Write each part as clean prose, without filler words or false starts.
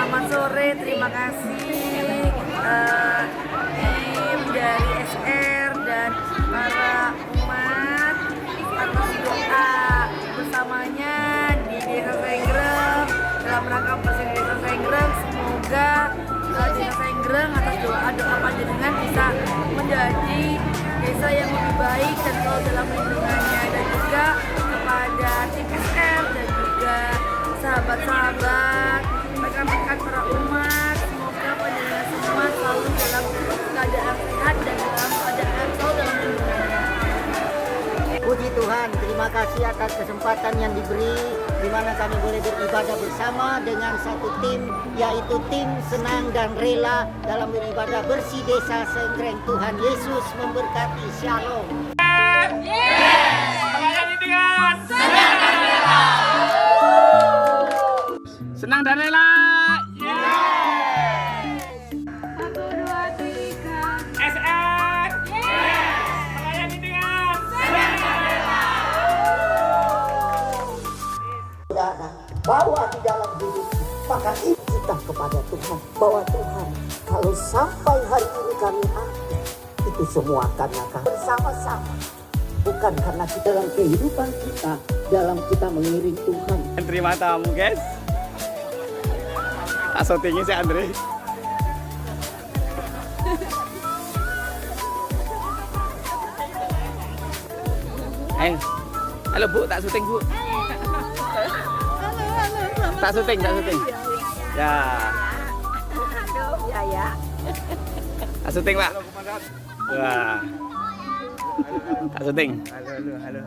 Selamat sore, terima kasih tim dari SR dan para umat atas doa bersamanya di Desa Senggreng dalam rangka bersih Desa Senggreng. Semoga Desa Senggreng atas doa panjenengan bisa menjadi desa yang lebih baik dan selalu dalam lindungannya, dan juga kepada tim SR dan juga sahabat-sahabat, rekan-rekan para umat, semoga panjenengan semua selalu dalam keadaan sehat dan dalam keadaan selalu dalam lindungannya. Puji Tuhan, terima kasih atas kesempatan yang diberi di mana kami boleh beribadah bersama dengan satu tim, yaitu tim Senang dan Rela dalam beribadah bersih Desa Senggreng. Tuhan Yesus memberkati. Shalom. Melayani dengan senang dan rela. Satu, dua, tiga. SR. Melayani dengan senang dan rela. Saudara, bawa di dalam hidup, maka kita kepada Tuhan, bahwa Tuhan, kalau sampai hari ini kami ada, itu semua karena kami bersama-sama, bukan karena kita dalam kehidupan kita, dalam kita mengiring Tuhan. Terima tamu guys. Tak syutingnya si Andre. Halo Bu, tak syuting Bu. Tak syuting. Ya. Ya. Tak syuting Pak. Wah. Tak syuting. Halo.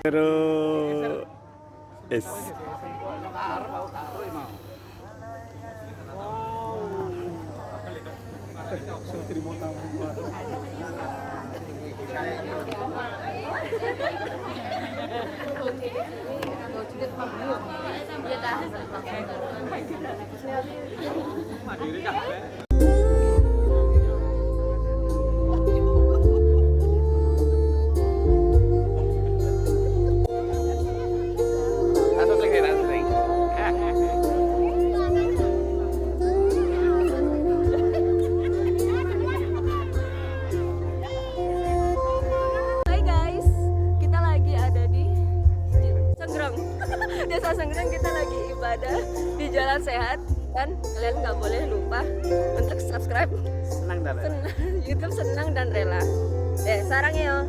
Terus. Yes. Hai guys, kita lagi ada di Senggreng. Desa Senggreng, kita lagi ibadah di Jalan Sehat, dan kalian nggak boleh lupa untuk subscribe Senang dan rela. YouTube Senang dan Rela. Sarang ya.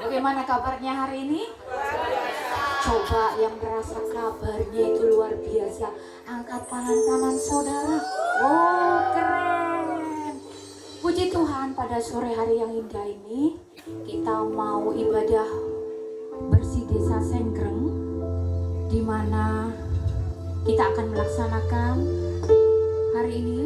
Bagaimana kabarnya hari ini? Coba yang merasa kabarnya itu luar biasa, angkat tangan kanan saudara. Oh, keren. Puji Tuhan, pada sore hari yang indah ini kita mau ibadah bersih Desa Senggreng, di mana kita akan melaksanakan hari ini.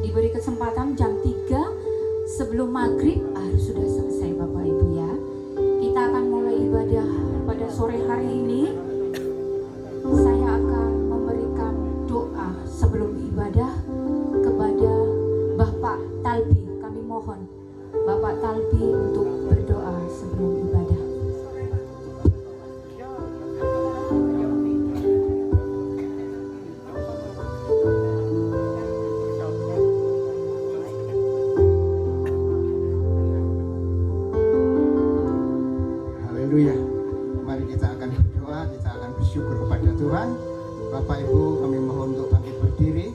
Diberi kesempatan jam 3 sebelum maghrib harus sudah selesai Bapak Ibu ya. Kita akan mulai ibadah pada sore hari ini. Saya akan memberikan doa sebelum ibadah kepada Bapak Talbi. Kami mohon Bapak Talbi untuk berdoa sebelum ibadah. Haleluya. Mari kita akan berdoa, kita akan bersyukur kepada Tuhan. Bapak Ibu, kami mohon untuk bangkit berdiri.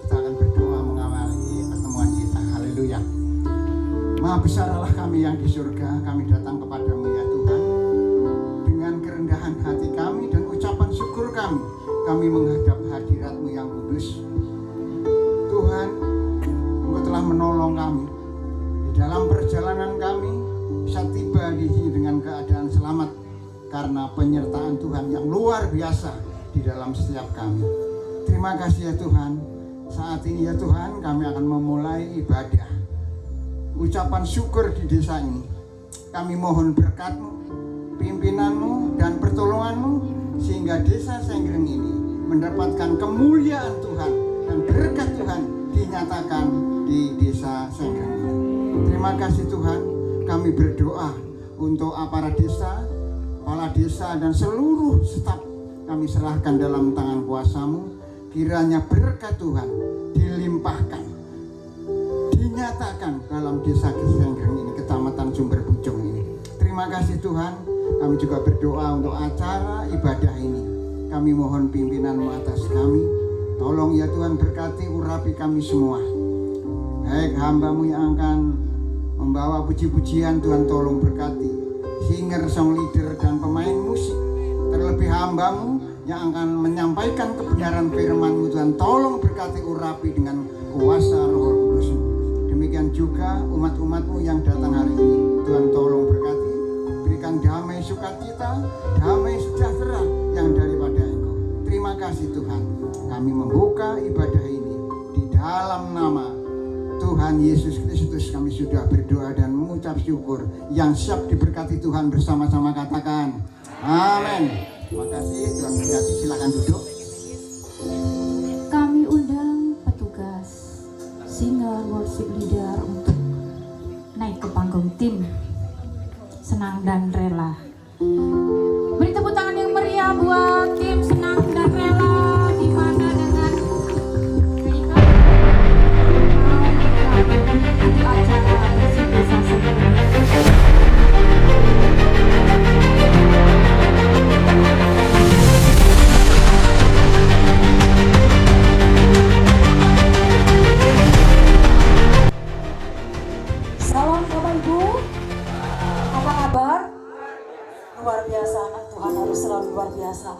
Kita akan berdoa mengawali pertemuan kita. Haleluya. Maha besar Allah kami yang di surga, kami datang kepadamu ya Tuhan. Dengan kerendahan hati kami dan ucapan syukur kami menghadap hadirat-Mu yang kudus. Tuhan, Engkau telah menolong kami. Di dalam perjalanan kami bisa tiba di sini dengan keadaan selamat karena penyertaan Tuhan yang luar biasa di dalam setiap kami. Terima kasih ya Tuhan. Saat ini ya Tuhan, kami akan memulai ibadah ucapan syukur di desa ini. Kami mohon berkat-Mu, pimpinan-Mu dan pertolongan-Mu sehingga desa Senggreng ini mendapatkan kemuliaan Tuhan dan berkat Tuhan dinyatakan di desa Senggreng ini. Terima kasih Tuhan. Kami berdoa untuk aparat desa, kepala desa dan seluruh staf kami serahkan dalam tangan kuasa-Mu. Kiranya berkat Tuhan dilimpahkan, dinyatakan dalam desa Senggreng ini, kecamatan Sumber Pucung ini. Terima kasih Tuhan. Kami juga berdoa untuk acara ibadah ini. Kami mohon pimpinan-Mu atas kami. Tolong ya Tuhan, berkati urapi kami semua. Baik hamba-Mu yang akan membawa puji-pujian, Tuhan tolong berkati singer, song leader dan pemain musik. Terlebih hamba-Mu yang akan menyampaikan kebenaran firman-Mu, Tuhan tolong berkati urapi dengan kuasa Roh Kudus-Mu. Demikian juga umat-umat-Mu yang datang hari ini, Tuhan tolong berkati, berikan damai sukacita, damai sejahtera yang daripada Engkau. Terima kasih Tuhan. Kami membuka ibadah ini di dalam nama Tuhan Yesus Kristus. Kami sudah berdoa dan mengucap syukur. Yang siap diberkati Tuhan bersama-sama katakan amin. Terima kasih, Tuhan berkati. Silakan duduk. Kami undang petugas singer, worship leader untuk naik ke panggung tim Senang dan Rela. Beri tepuk tangan yang meriah buat tim Senang dan Rela. Gimana dengan mereka di acara Bersih Desa Senggreng. Salam Bapak Ibu, apa kabar? Luar biasa, anak Tuhan harus selalu luar biasa.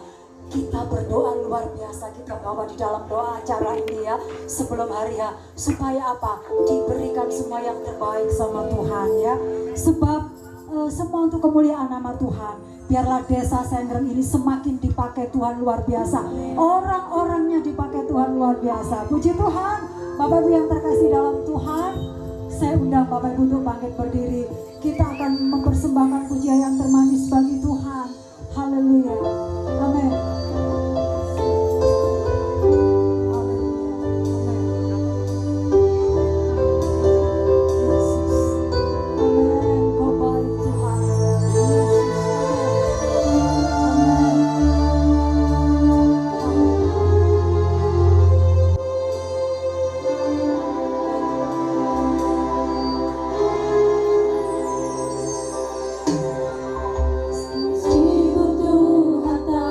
Kita berdoa luar biasa, kita bawa di dalam doa acara ini ya, sebelum hari H, supaya apa? Diberikan semua yang terbaik sama Tuhan ya. Sebab semua untuk kemuliaan nama Tuhan. Biarlah desa Senggreng ini semakin dipakai Tuhan luar biasa. Orang-orangnya dipakai Tuhan luar biasa. Puji Tuhan, Bapak Ibu yang terkasih dalam Tuhan. Saya undang Bapak Ibu untuk bangkit berdiri. Kita akan mempersembahkan pujian yang termanis bagi Tuhan. Haleluya. Amin. Tuhan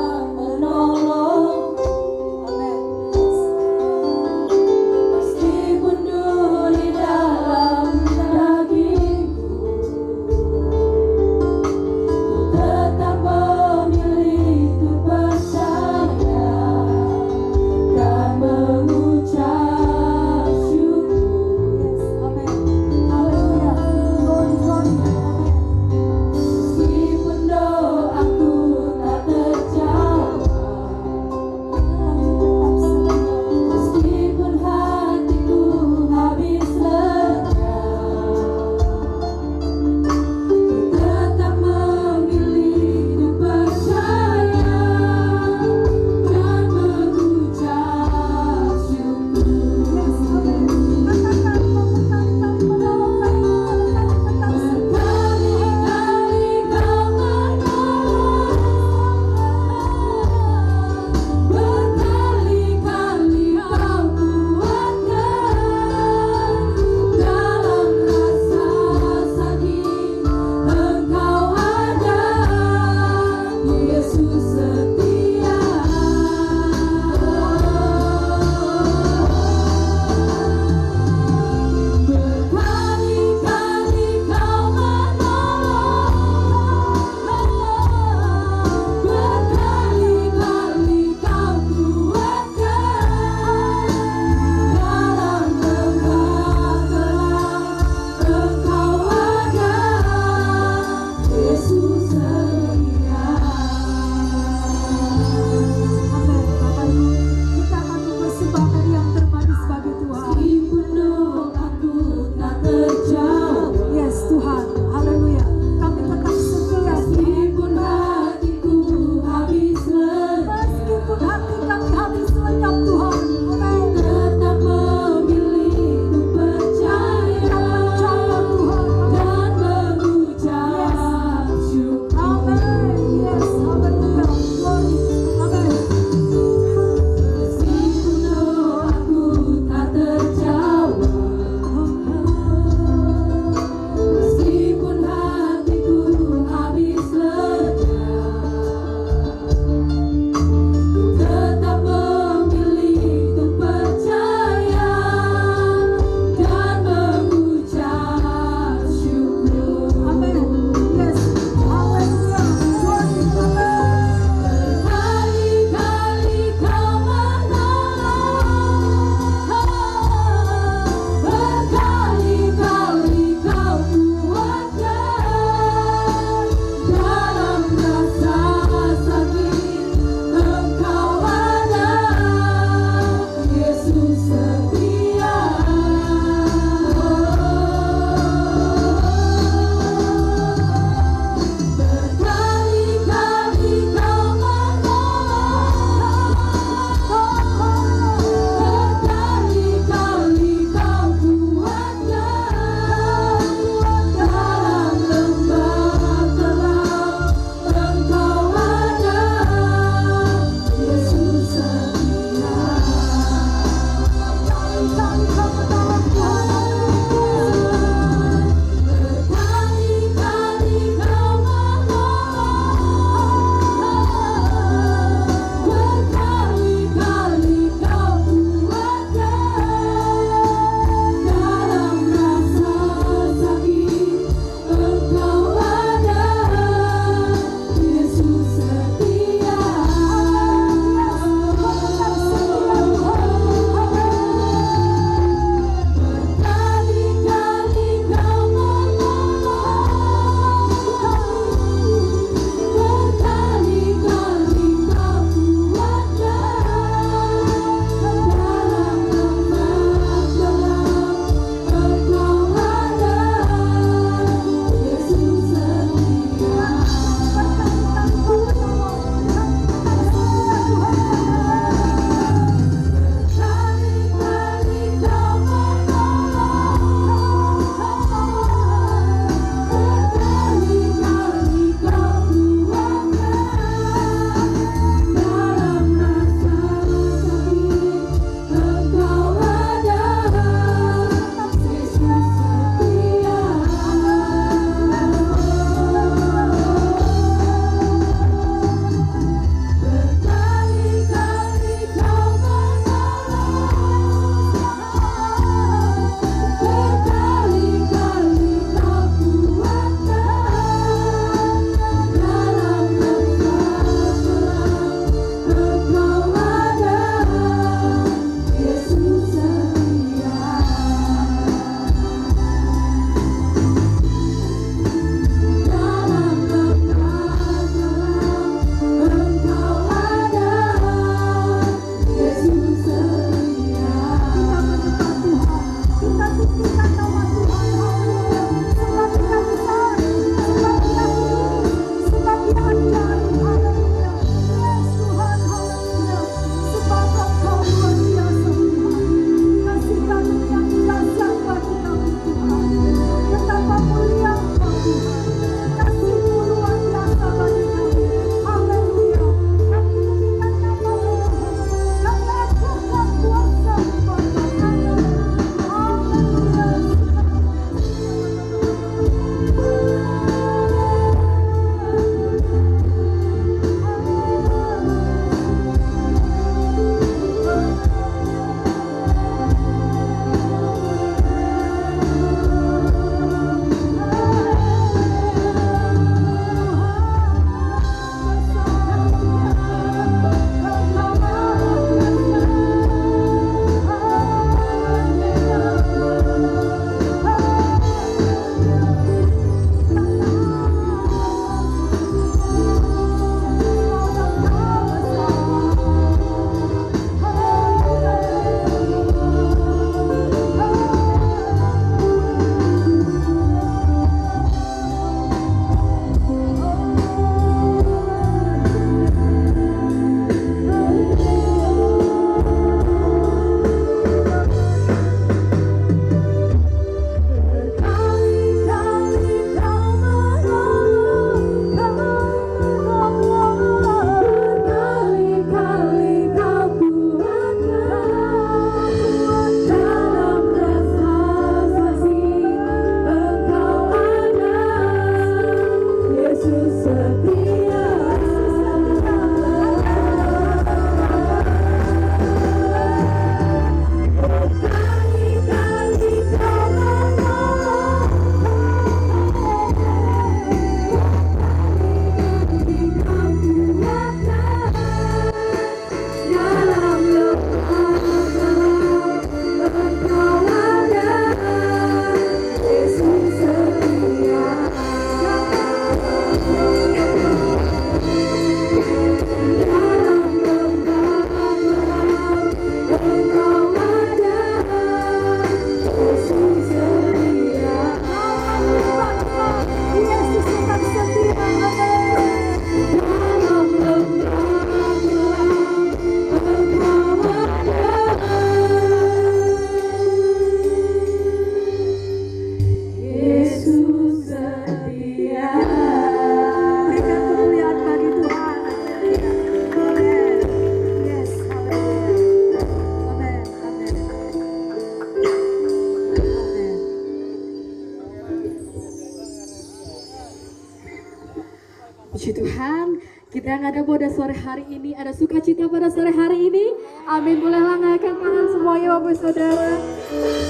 yang ada pada sore hari ini, ada sukacita pada sore hari ini. Amin. Bolehlah ngangkat tangan semuanya Bapak Saudara.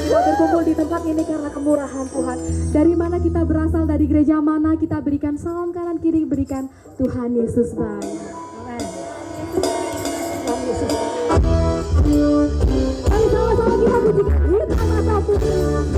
Kita berkumpul di tempat ini karena kemurahan Tuhan. Dari mana kita berasal, dari gereja mana, kita berikan salam kanan kiri, berikan Tuhan Yesus baik. Amin. Tuhan Yesus baik. Ayo sama-sama kita pujikan. Kita mata pujikan.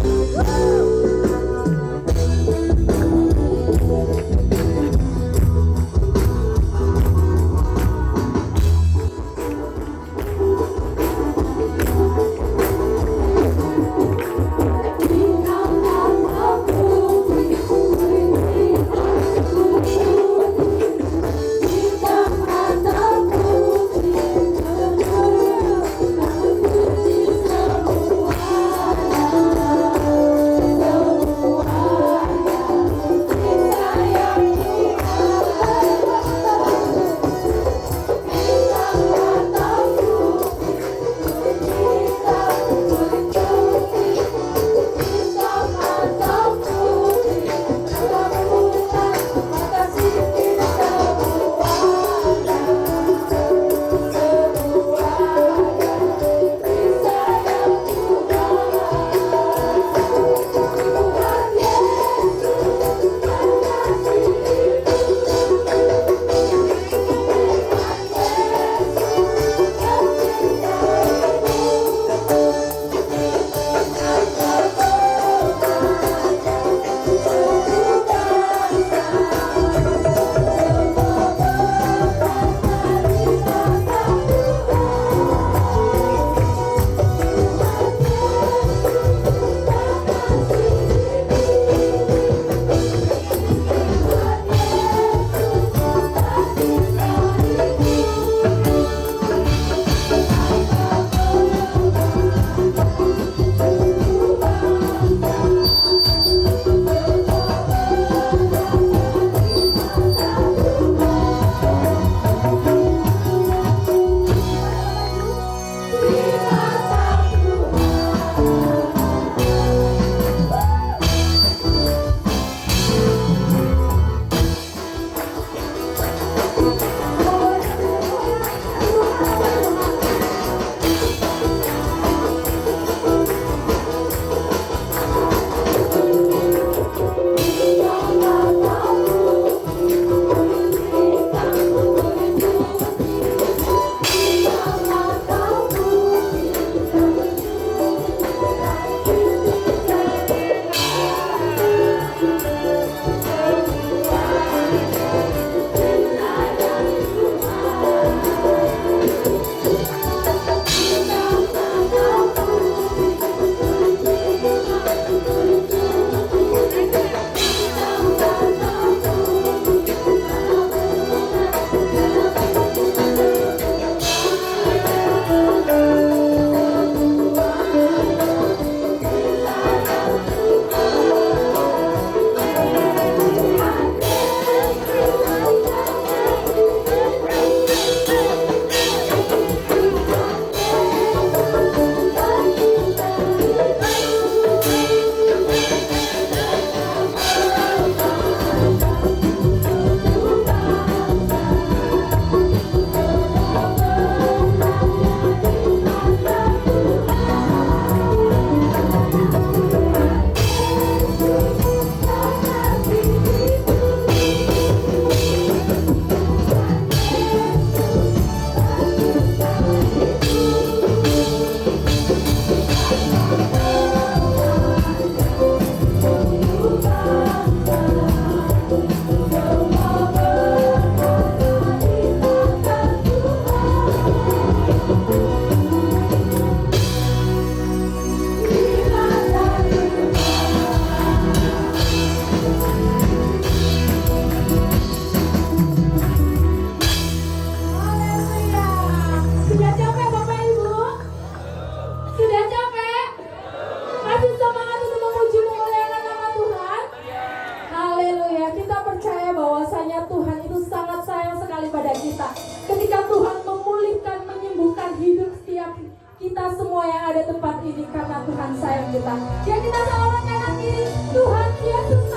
kita. Ya kita salawat kanan kiri. Tuhan Yesus.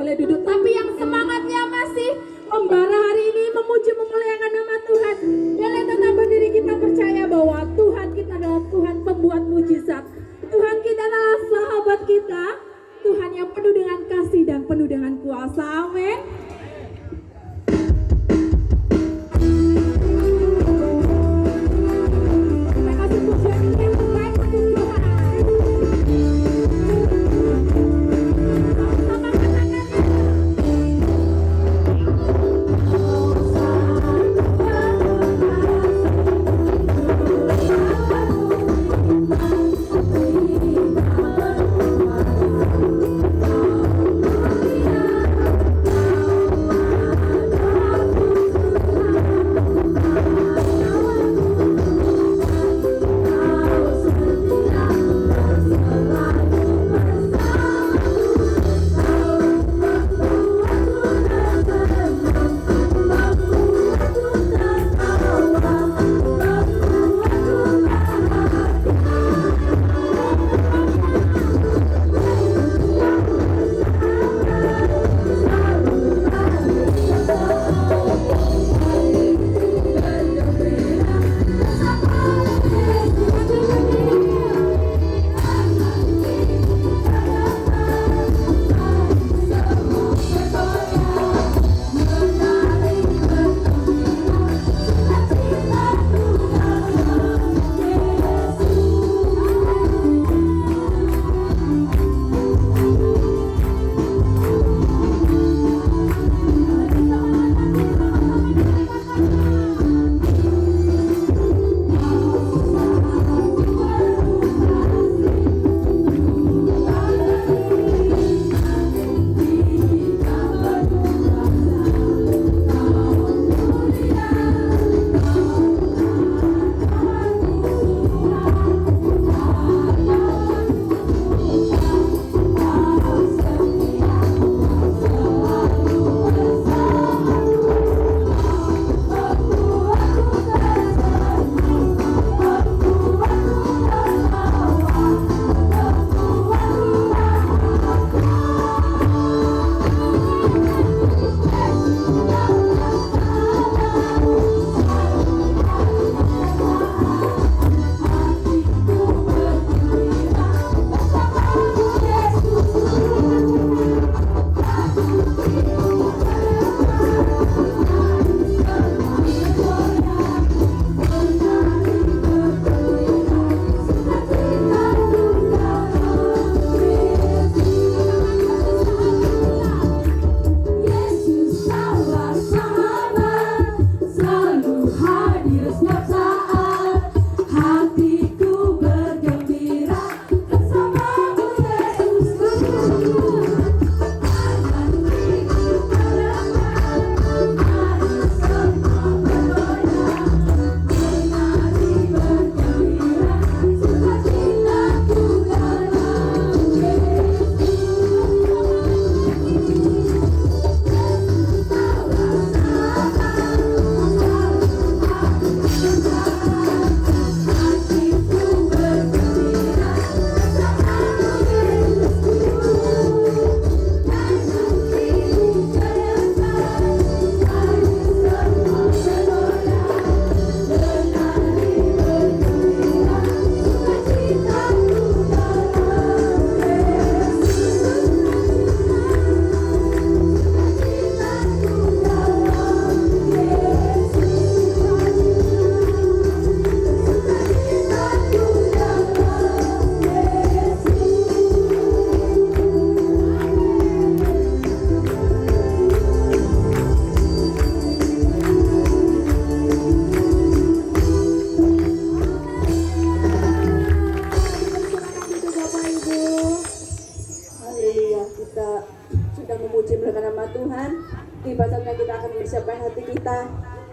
boleh duduk. Tapi yang semangatnya masih membara hari ini, memuji memuliakan nama Tuhan, boleh tetap berdiri. Kita percaya bahwa Tuhan kita adalah Tuhan pembuat mujizat. Tuhan kita adalah sahabat kita, Tuhan yang penuh dengan kasih dan penuh dengan kuasa. Amin. Terima kasih pujian yang terbaik untuk Tuhan. Sama-sama tangannya.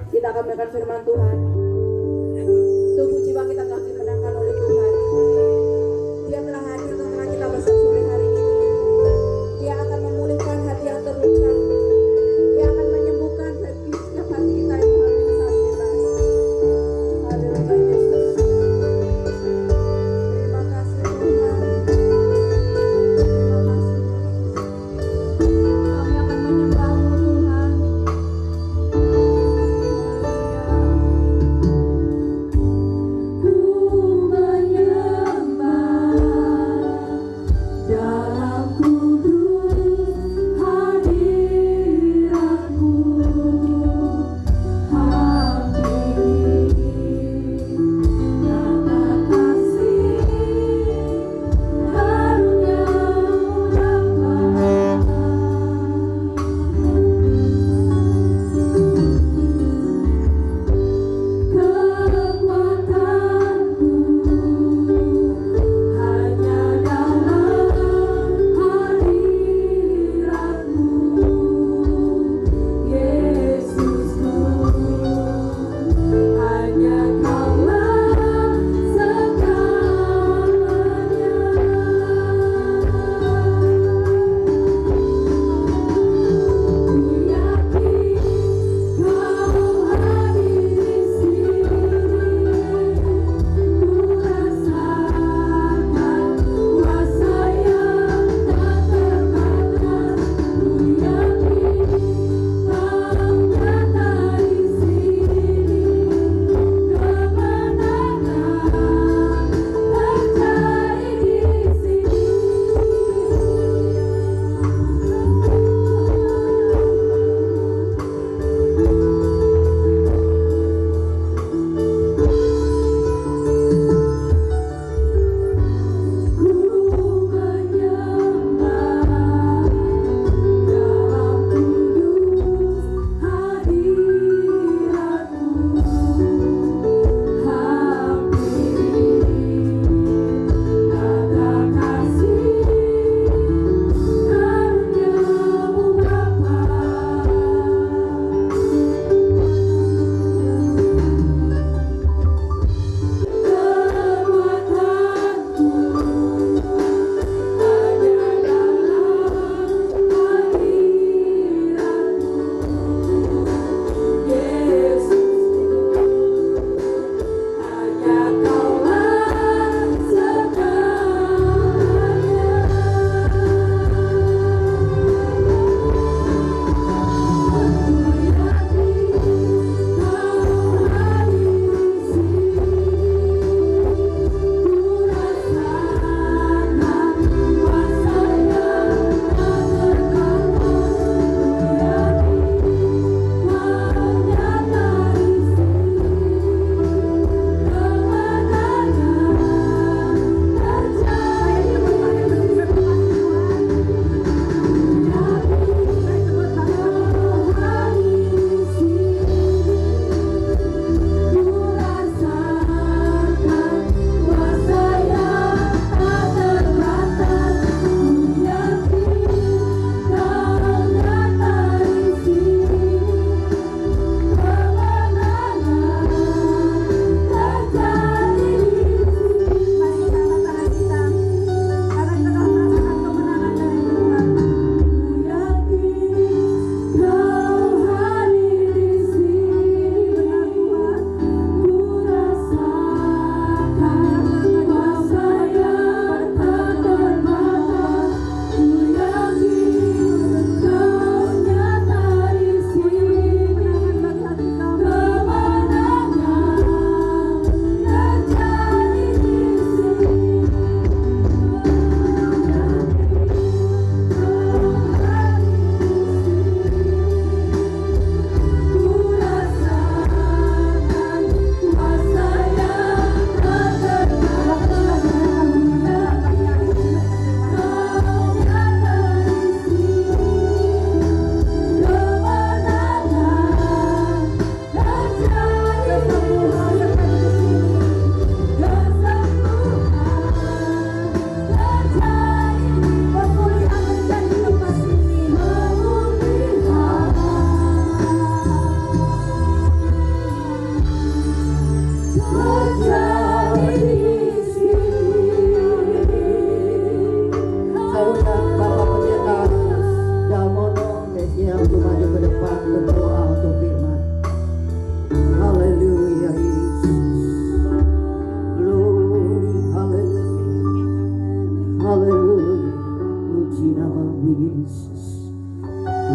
Kita akan mendengar firman Tuhan. Tubuh jiwa kita telah dimenangkan oleh Tuhan. Dia telah hadir tengah kita bersore hari ini. Dia akan memulihkan hati yang terluka. Dia akan menyembuhkan setiap hati kita yang mengalami kesakitan. Haleluya Yesus. Terima kasih Tuhan. Terima kasih Yesus. Kami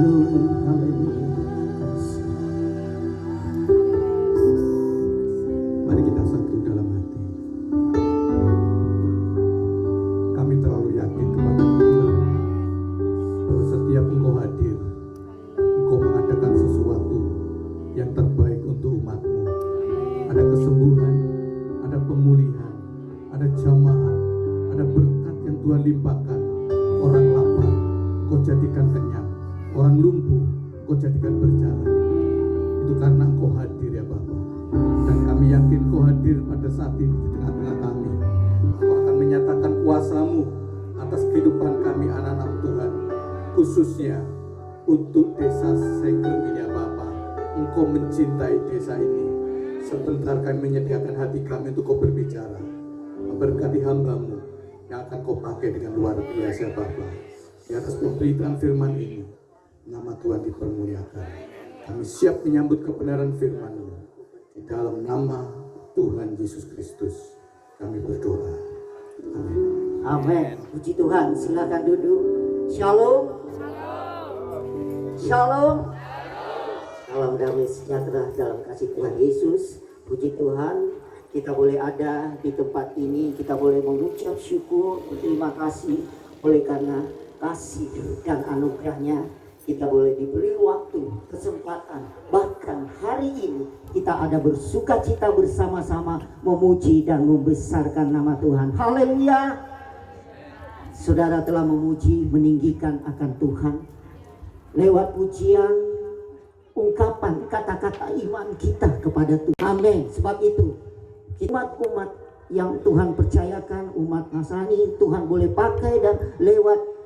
Mari kita satu dalam hati. Kami terlalu yakin kepada Tuhan bahwa setiap Engkau hadir, Engkau mengadakan sesuatu yang terbaik untuk umat-Mu. Ada kesembuhan, ada pemulihan, ada jamaah, ada berkat yang Tuhan limpahkan. Orang lapar, Kau jadikan kenyang. Orang lumpuh, Kau jadikan berjalan. Itu karena Engkau hadir ya Bapa. Dan kami yakin Kau hadir pada saat ini di tengah-tengah kami. Kau akan menyatakan kuasa-Mu atas kehidupan kami anak-anak Tuhan. Khususnya untuk desa Sengrem ini ya Bapa. Engkau mencintai desa ini. Sebentar kami menyediakan hati kami untuk Kau berbicara. Berkati hamba-Mu yang akan Kau pakai dengan luar biasa Bapa. Di atas pemberitaan firman ini, nama Tuhan dipermuliakan. Kami siap menyambut kebenaran firman-Mu. Di dalam nama Tuhan Yesus Kristus kami berdoa. Amin. Amin. Puji Tuhan. Silakan duduk. Shalom. Shalom. Salam damai sejahtera dalam kasih Tuhan Yesus. Puji Tuhan. Kita boleh ada di tempat ini. Kita boleh mengucap syukur. Terima kasih oleh karena kasih dan anugerahnya. Kita boleh diberi waktu, kesempatan, bahkan hari ini kita ada bersuka cita bersama-sama memuji dan membesarkan nama Tuhan. Haleluya. Saudara telah memuji, meninggikan akan Tuhan lewat pujian, ungkapan, kata-kata iman kita kepada Tuhan. Amin. Sebab itu umat-umat yang Tuhan percayakan, umat Nasrani, Tuhan boleh pakai dan lewat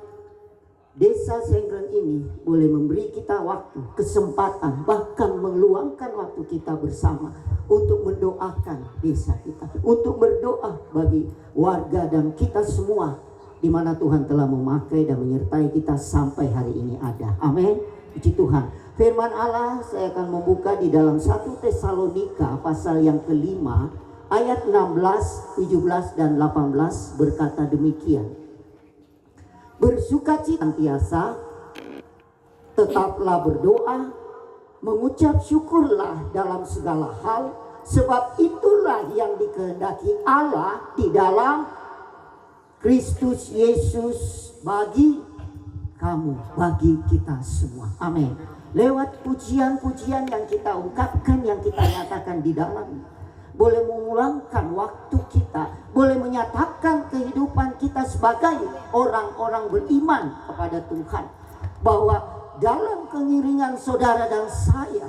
desa Sengrem ini boleh memberi kita waktu, kesempatan, bahkan meluangkan waktu kita bersama untuk mendoakan desa kita, untuk berdoa bagi warga dan kita semua di mana Tuhan telah memakai dan menyertai kita sampai hari ini ada. Amin. Puji Tuhan. Firman Allah saya akan membuka di dalam 1 Tesalonika pasal yang kelima ayat 16, 17 dan 18 berkata demikian. Bersukacita senantiasa, tetaplah berdoa, mengucap syukurlah dalam segala hal, sebab itulah yang dikehendaki Allah di dalam Kristus Yesus bagi kamu, bagi kita semua. Amin. Lewat pujian-pujian yang kita ungkapkan, yang kita nyatakan di dalam, boleh mengulangkan waktu kita, boleh menyatakan kehidupan kita sebagai orang-orang beriman kepada Tuhan, bahwa dalam kengiringan saudara dan saya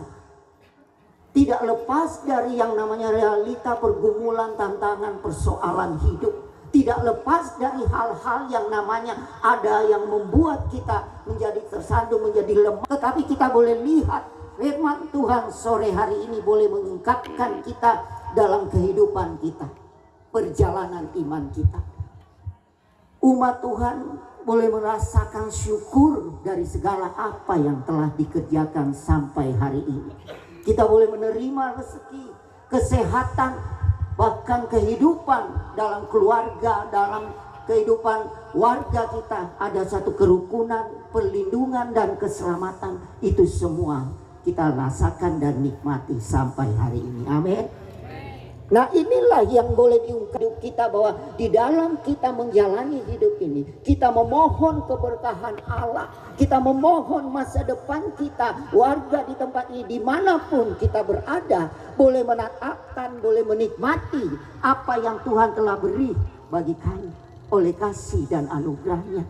tidak lepas dari yang namanya realita pergumulan, tantangan, persoalan hidup, tidak lepas dari hal-hal yang namanya ada yang membuat kita menjadi tersandung, menjadi lemah. Tetapi kita boleh lihat firman Tuhan sore hari ini boleh mengungkapkan kita dalam kehidupan kita, perjalanan iman kita. Umat Tuhan boleh merasakan syukur dari segala apa yang telah dikerjakan sampai hari ini. Kita boleh menerima rezeki, kesehatan, bahkan kehidupan dalam keluarga, dalam kehidupan warga kita. Ada satu kerukunan, perlindungan dan keselamatan. Itu semua kita rasakan dan nikmati sampai hari ini. Amin. Nah inilah yang boleh diungkap kita, bahwa di dalam kita menjalani hidup ini, kita memohon keberkahan Allah, kita memohon masa depan kita, warga di tempat ini dimanapun kita berada, boleh menatapkan, boleh menikmati apa yang Tuhan telah beri bagi kami oleh kasih dan anugerahnya.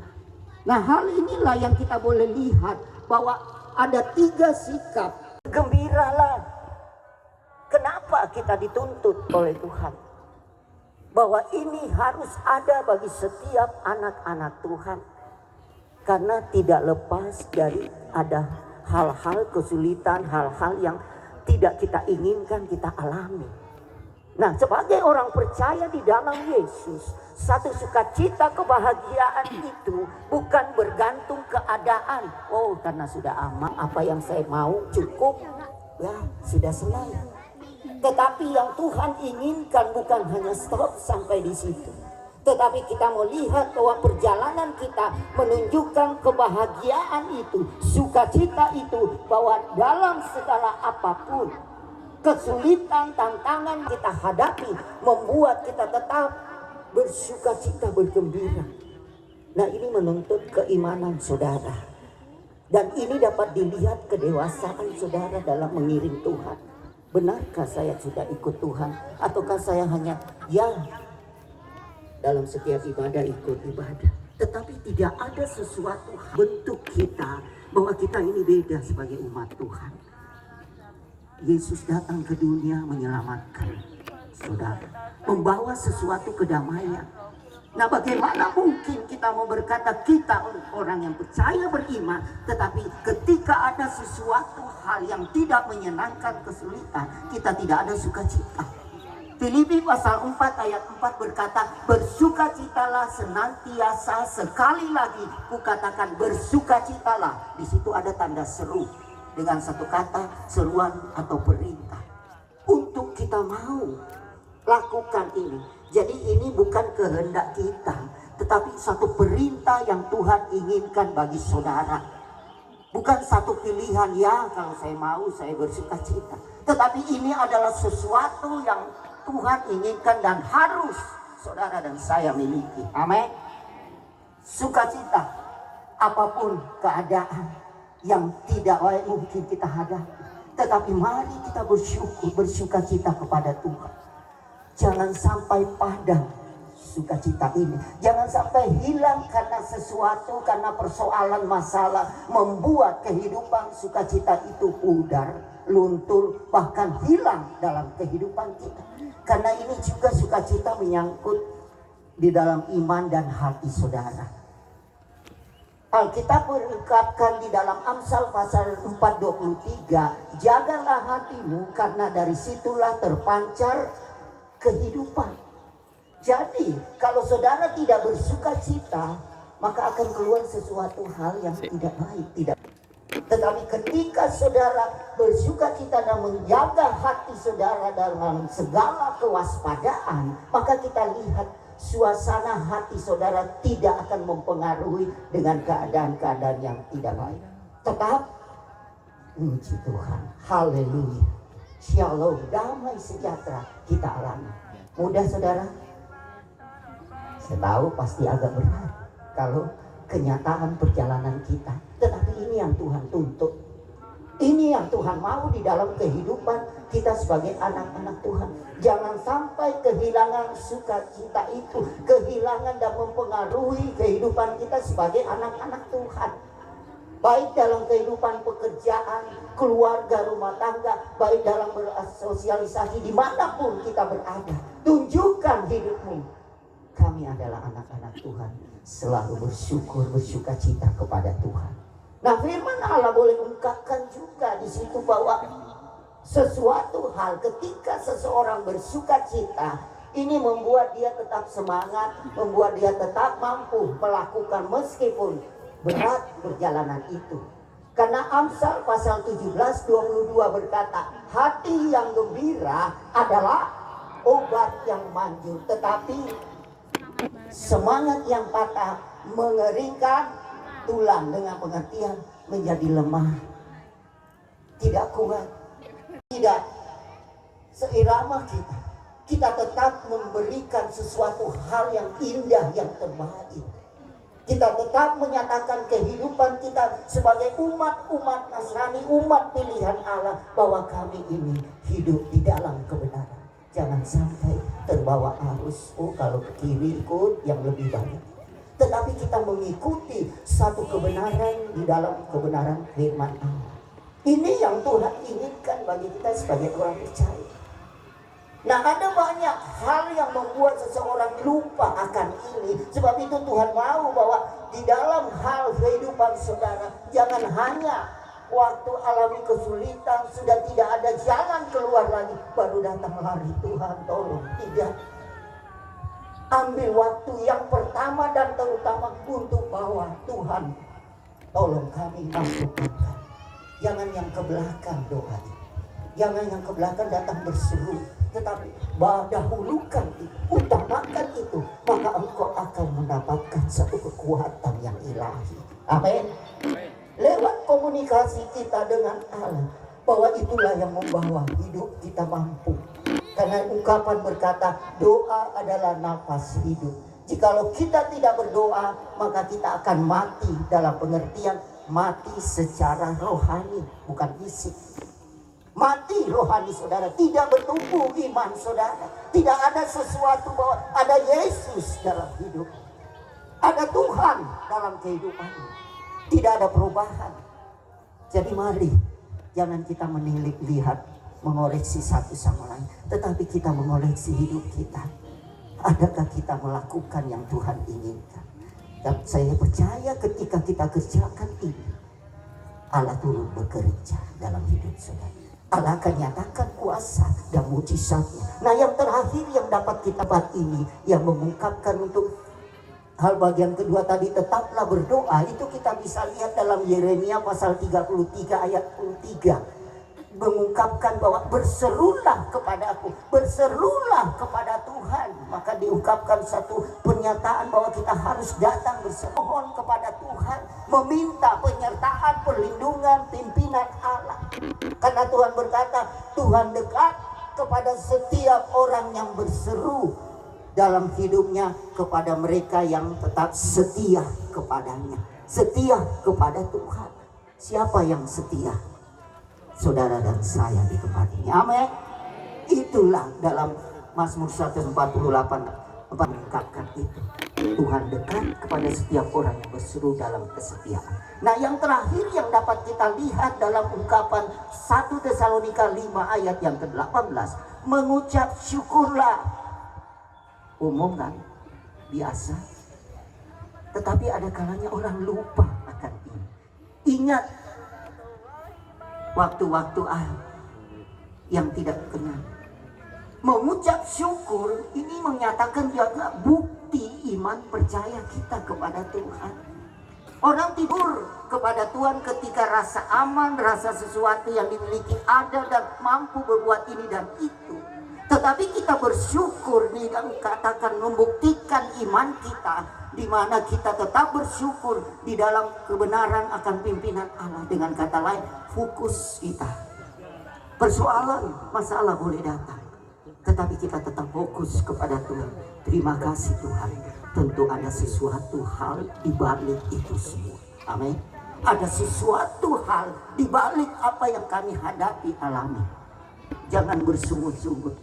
Nah hal inilah yang kita boleh lihat, bahwa ada 3 sikap. Gembiralah. Kenapa kita dituntut oleh Tuhan? Bahwa ini harus ada bagi setiap anak-anak Tuhan. Karena tidak lepas dari ada hal-hal kesulitan, hal-hal yang tidak kita inginkan kita alami. Nah, sebagai orang percaya di dalam Yesus, satu sukacita kebahagiaan itu bukan bergantung keadaan. Oh, karena sudah aman, apa yang saya mau cukup, ya sudah selesai. Tetapi yang Tuhan inginkan bukan hanya stop sampai di situ. Tetapi kita mau lihat bahwa perjalanan kita menunjukkan kebahagiaan itu, sukacita itu, bahwa dalam segala apapun kesulitan, tantangan kita hadapi, membuat kita tetap bersukacita, bergembira. Nah, ini menuntut keimanan saudara. Dan ini dapat dilihat kedewasaan saudara dalam mengiring Tuhan. Benarkah saya sudah ikut Tuhan? Ataukah saya hanya dalam setiap ibadah ikut ibadah, tetapi tidak ada sesuatu bentuk kita bahwa kita ini beda sebagai umat Tuhan. Yesus datang ke dunia menyelamatkan saudara, membawa sesuatu kedamaian. Nah, bagaimana mungkin kita mau berkata kita orang yang percaya beriman, tetapi ketika ada sesuatu hal yang tidak menyenangkan, kesulitan, kita tidak ada sukacita. Filipi pasal 4 ayat 4 berkata, bersukacitalah senantiasa, sekali lagi kukatakan bersukacitalah. Di situ ada tanda seru dengan satu kata, seruan atau perintah untuk kita mau lakukan ini. Jadi ini bukan kehendak kita, tetapi satu perintah yang Tuhan inginkan bagi saudara. Bukan satu pilihan, ya kalau saya mau saya bersukacita, tetapi ini adalah sesuatu yang Tuhan inginkan dan harus saudara dan saya miliki. Amin. Sukacita apapun keadaan yang tidak mungkin kita hadapi, tetapi mari kita bersyukur, bersukacita kepada Tuhan. Jangan sampai padam sukacita ini. Jangan sampai hilang karena sesuatu, karena persoalan masalah membuat kehidupan sukacita itu pudar, luntur, bahkan hilang dalam kehidupan kita. Karena ini juga sukacita menyangkut di dalam iman dan hati saudara. Alkitab mengungkapkan di dalam Amsal pasal 4:23, jagalah hatimu karena dari situlah terpancar kehidupan. Jadi kalau saudara tidak bersukacita, maka akan keluar sesuatu hal yang tidak baik, tidak. Tetapi ketika saudara bersukacita dan menjaga hati saudara dalam segala kewaspadaan, maka kita lihat suasana hati saudara tidak akan mempengaruhi dengan keadaan-keadaan yang tidak baik. Tetap puji Tuhan, haleluya, shalom, damai sejahtera kita alami. Mudah saudara? Saya tahu pasti agak berat kalau kenyataan perjalanan kita, tetapi ini yang Tuhan tuntut. Ini yang Tuhan mau di dalam kehidupan kita sebagai anak-anak Tuhan. Jangan sampai kehilangan sukacita itu, kehilangan dan mempengaruhi kehidupan kita sebagai anak-anak Tuhan. Baik dalam kehidupan pekerjaan, keluarga, rumah tangga, baik dalam bersosialisasi, dimanapun kita berada. Tunjukkan hidupmu. Kami adalah anak-anak Tuhan, selalu bersyukur, bersukacita kepada Tuhan. Nah, firman Allah boleh ungkapkan juga di situ bahwa sesuatu hal ketika seseorang bersukacita, ini membuat dia tetap semangat, membuat dia tetap mampu melakukan meskipun berat perjalanan itu. Karena Amsal pasal 17:22 berkata, hati yang gembira adalah obat yang manjur, tetapi semangat yang patah mengeringkan tulang, dengan pengertian menjadi lemah, tidak kuat, tidak seirama kita. Kita tetap memberikan sesuatu hal yang indah, yang terbaik. Kita tetap menyatakan kehidupan kita sebagai umat Nasrani, umat pilihan Allah, bahwa kami ini hidup di dalam kebenaran. Jangan sampai terbawa arus, kalau ke kiri ikut yang lebih banyak. Tetapi kita mengikuti satu kebenaran di dalam kebenaran firman Allah. Ini yang Tuhan inginkan bagi kita sebagai orang percaya. Nah, ada banyak hal yang membuat seseorang lupa akan ini. Sebab itu Tuhan mau bahwa di dalam hal kehidupan saudara, jangan hanya waktu alami kesulitan, sudah tidak ada jalan keluar lagi, baru datang lari, Tuhan tolong. Tidak. Ambil waktu yang pertama dan terutama untuk bahwa Tuhan tolong kami masukkan. Jangan yang ke belakang doa. Jangan yang ke belakang datang berseru, tetapi dahulukan itu, utamakan itu, maka engkau akan mendapatkan satu kekuatan yang ilahi. Amin. Lewat komunikasi kita dengan Allah, bahwa itulah yang membawa hidup kita mampu. Karena ungkapan berkata, doa adalah nafas hidup. Jikalau kita tidak berdoa, maka kita akan mati dalam pengertian mati secara rohani, bukan fisik. Mati rohani saudara, tidak bertumbuh iman saudara. Tidak ada sesuatu bahwa ada Yesus dalam hidup. Ada Tuhan dalam kehidupanmu. Tidak ada perubahan. Jadi mari, jangan kita menilik, lihat, mengoreksi satu sama lain. Tetapi kita mengoreksi hidup kita. Adakah kita melakukan yang Tuhan inginkan? Dan saya percaya ketika kita kerjakan ini, Allah turut bekerja dalam hidup saudara. Allah akan nyatakan kuasa dan mujizatnya. Nah, yang terakhir yang dapat kita buat ini, yang mengungkapkan untuk hal bagian kedua tadi, tetaplah berdoa. Itu kita bisa lihat dalam Yeremia pasal 33 ayat 3. Mengungkapkan bahwa berserulah kepada aku, berserulah kepada Tuhan. Maka diungkapkan satu pernyataan bahwa kita harus datang berseru kepada Tuhan, meminta penyertaan, perlindungan, pimpinan Allah. Karena Tuhan berkata, Tuhan dekat kepada setiap orang yang berseru dalam hidupnya, kepada mereka yang tetap setia kepadanya, setia kepada Tuhan. Siapa yang setia? Saudara dan saya di tempat ini. Amin. Itulah dalam Mazmur 148 mengungkapkan itu. Tuhan dekat kepada setiap orang yang berseru dalam kesetiaan. Nah, yang terakhir yang dapat kita lihat dalam ungkapan 1 Tesalonika 5 ayat yang ke-18, mengucap syukurlah. Umum kan? Biasa. Tetapi ada kalanya orang lupa akan ini. Ingat waktu-waktu yang tidak kenal. Mengucap syukur ini menyatakan juga bukti iman percaya kita kepada Tuhan. Orang tidur kepada Tuhan ketika rasa aman, rasa sesuatu yang dimiliki ada dan mampu berbuat ini dan itu. Tetapi kita bersyukur nih, dan katakan membuktikan iman kita, di mana kita tetap bersyukur di dalam kebenaran akan pimpinan Allah. Dengan kata lain, fokus kita. Persoalan, masalah boleh datang, tetapi kita tetap fokus kepada Tuhan. Terima kasih Tuhan. Tentu ada sesuatu hal di balik itu semua. Amin. Ada sesuatu hal di balik apa yang kami hadapi, alami. Jangan bersungut-sungut.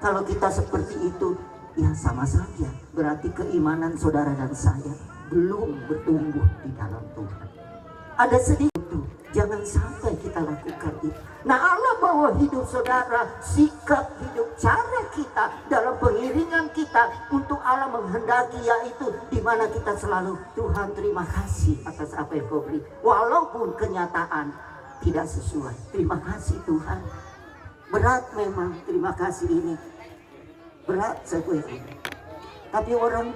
Kalau kita seperti itu, ya sama saja. Berarti keimanan saudara dan saya belum bertumbuh di dalam Tuhan. Ada sedikit itu, jangan sampai kita lakukan itu. Nah, Allah bawa hidup saudara, sikap hidup, cara kita dalam pengiringan kita untuk Allah menghendaki, yaitu di mana kita selalu, Tuhan terima kasih atas apa yang Kau beri. Walaupun kenyataan tidak sesuai. Terima kasih Tuhan. Berat memang, terima kasih ini. Berat sebenarnya. Tapi orang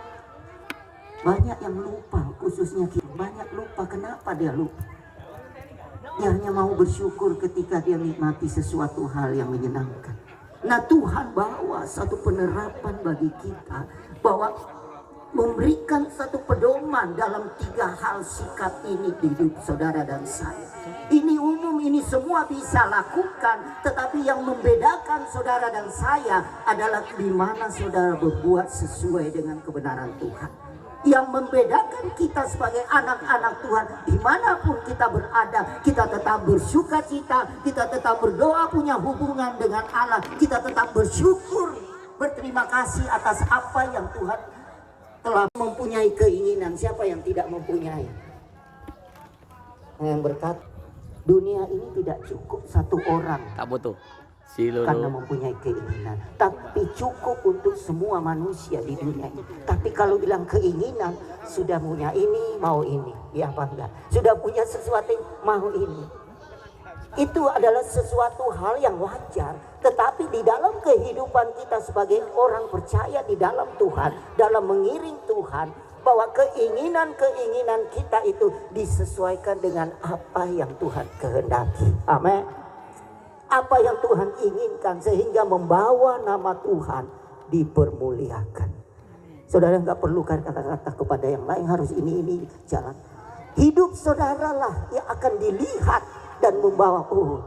banyak yang lupa, khususnya kita banyak lupa. Kenapa dia lupa? Dia hanya mau bersyukur ketika dia nikmati sesuatu hal yang menyenangkan. Nah, Tuhan bawa satu penerapan bagi kita bahwa memberikan satu pedoman dalam 3 hal sikap ini di hidup saudara dan saya. Ini umum, ini semua bisa lakukan, tetapi yang membedakan saudara dan saya adalah di mana saudara berbuat sesuai dengan kebenaran Tuhan. Yang membedakan kita sebagai anak-anak Tuhan, dimanapun kita berada, kita tetap bersuka cita, kita tetap berdoa, punya hubungan dengan Allah, kita tetap bersyukur, berterima kasih atas apa yang Tuhan telah mempunyai keinginan. Siapa yang tidak mempunyai? Yang berkata, dunia ini tidak cukup satu orang. Tak butuh. Karena mempunyai keinginan, tapi cukup untuk semua manusia di dunia ini. Tapi kalau bilang keinginan, sudah punya ini, mau ini, ya apa enggak? Sudah punya sesuatu, mau ini. Itu adalah sesuatu hal yang wajar. Tetapi di dalam kehidupan kita sebagai orang percaya di dalam Tuhan, dalam mengiring Tuhan, bahwa keinginan-keinginan kita itu disesuaikan dengan apa yang Tuhan kehendaki. Amin. apa yang Tuhan inginkan sehingga membawa nama Tuhan dipermuliakan. Saudara nggak perlu kata-kata kepada yang lain, harus ini jalan. Hidup saudaralah yang akan dilihat dan membawa, oh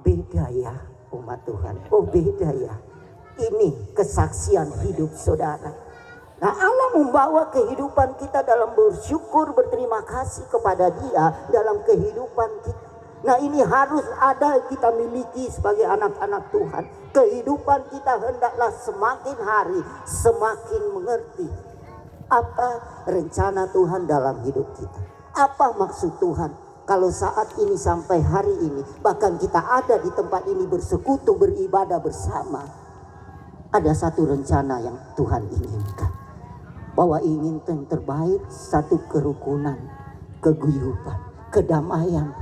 beda ya umat Tuhan, oh beda ya. Ini kesaksian hidup saudara. Nah, Allah membawa kehidupan kita dalam bersyukur, berterima kasih kepada Dia dalam kehidupan kita. Nah, ini harus ada kita miliki sebagai anak-anak Tuhan. Kehidupan kita hendaklah semakin hari semakin mengerti apa rencana Tuhan dalam hidup kita. Apa maksud Tuhan kalau saat ini sampai hari ini bahkan kita ada di tempat ini bersekutu, beribadah bersama. Ada satu rencana yang Tuhan inginkan, bahwa ingin yang terbaik, satu kerukunan, keguyuban, kedamaian.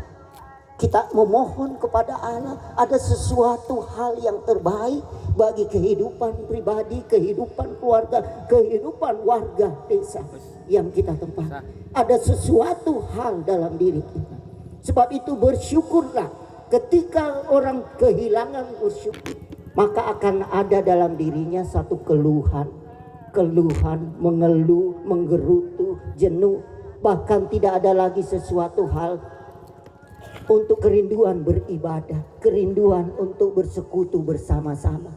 Kita memohon kepada Allah ada sesuatu hal yang terbaik bagi kehidupan pribadi, kehidupan keluarga, kehidupan warga desa yang kita tempati. Ada sesuatu hal dalam diri kita. Sebab itu bersyukurlah. Ketika orang kehilangan bersyukur, maka akan ada dalam dirinya satu keluhan, mengeluh, menggerutu, jenuh. Bahkan tidak ada lagi sesuatu hal untuk kerinduan beribadah, kerinduan untuk bersekutu bersama-sama.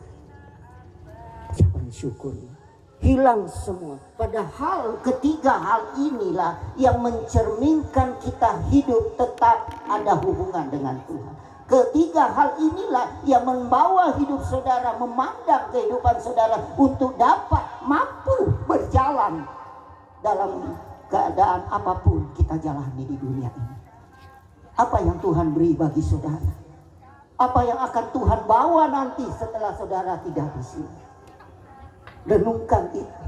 Jangan syukurnya hilang semua. Padahal ketiga hal inilah yang mencerminkan kita hidup tetap ada hubungan dengan Tuhan. Ketiga hal inilah yang membawa hidup saudara, memandang kehidupan saudara untuk dapat mampu berjalan dalam keadaan apapun kita jalani di dunia ini. Apa yang Tuhan beri bagi saudara? Apa yang akan Tuhan bawa nanti setelah saudara tidak di sini? Renungkan itu.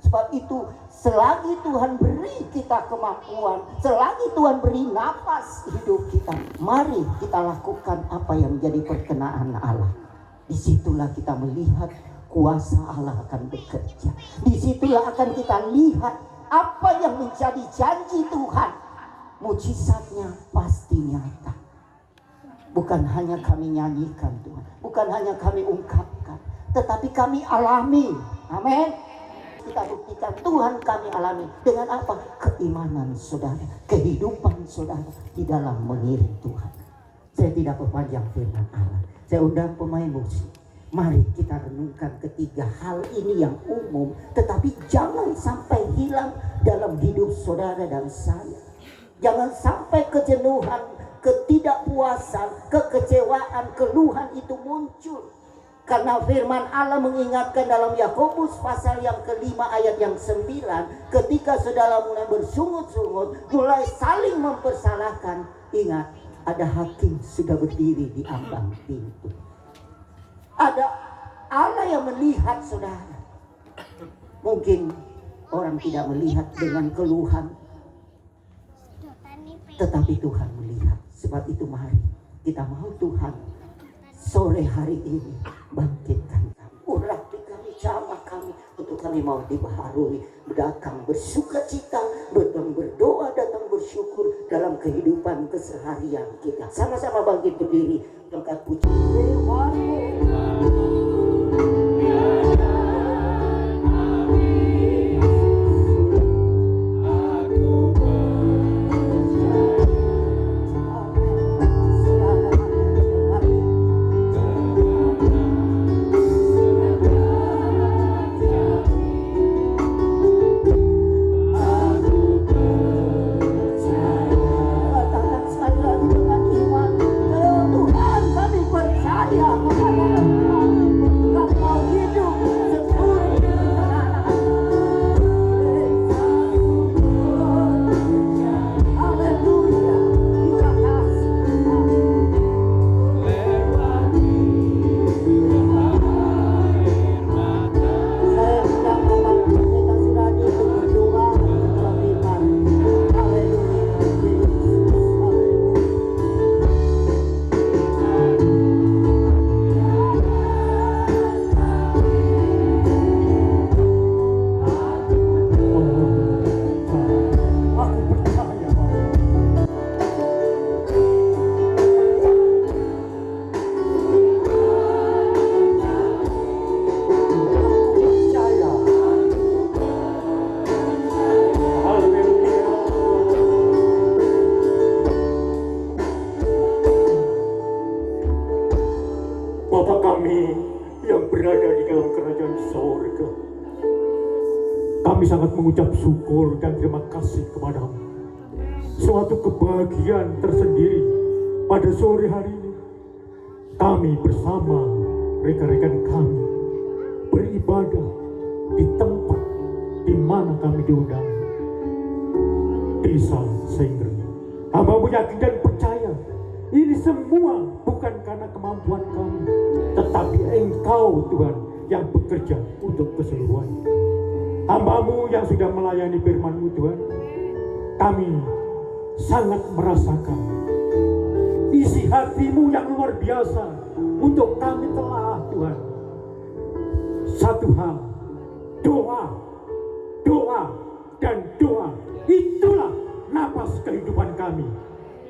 Sebab itu selagi Tuhan beri kita kemampuan, selagi Tuhan beri nafas hidup kita, mari kita lakukan apa yang menjadi perkenaan Allah. Disitulah kita melihat kuasa Allah akan bekerja. Disitulah akan kita lihat apa yang menjadi janji Tuhan. Mujizatnya pasti nyata. Bukan hanya kami nyanyikan Tuhan, bukan hanya kami ungkapkan, tetapi kami alami. Amin. Kita buktikan Tuhan kami alami dengan apa? Keimanan saudara, kehidupan saudara di dalam mengiring Tuhan. Saya tidak perpanjang firman Allah. Saya undang pemain musik. Mari kita renungkan ketiga hal ini yang umum, tetapi jangan sampai hilang dalam hidup saudara dan saya. Jangan sampai kejenuhan, ketidakpuasan, kekecewaan, keluhan itu muncul. Karena firman Allah mengingatkan dalam Yakobus pasal yang kelima ayat yang 9. Ketika saudara mulai bersungut-sungut, mulai saling mempersalahkan, ingat ada hakim sudah berdiri di ambang pintu. Ada Allah yang melihat saudara. Mungkin orang tidak melihat dengan keluhan, tetapi Tuhan melihat. Sebab itu mari kita mau Tuhan sore hari ini bangkitkan kami, urapi kami, jamah kami, untuk kami mau dibaharui, datang bersuka cita, datang berdoa, datang bersyukur dalam kehidupan keseharian kita. Sama-sama bangkit berdiri, angkat puji. kami yang berada di dalam kerajaan sorga. Kami sangat mengucap syukur dan terima kasih kepadamu. Suatu kebahagiaan tersendiri pada sore hari ini. Kami bersama rekan-rekan kami beribadah di tempat di mana kami diundang. Desa Senggren. Hamba-Mu yakin dan percaya ini semua bukan karena kemampuan kami, tetapi Engkau Tuhan yang bekerja untuk keseluruhannya. Hamba-Mu yang sudah melayani firman-Mu Tuhan, kami sangat merasakan isi hati-Mu yang luar biasa untuk kami telah Tuhan. Satu hal, doa, doa, dan doa. Itulah napas kehidupan kami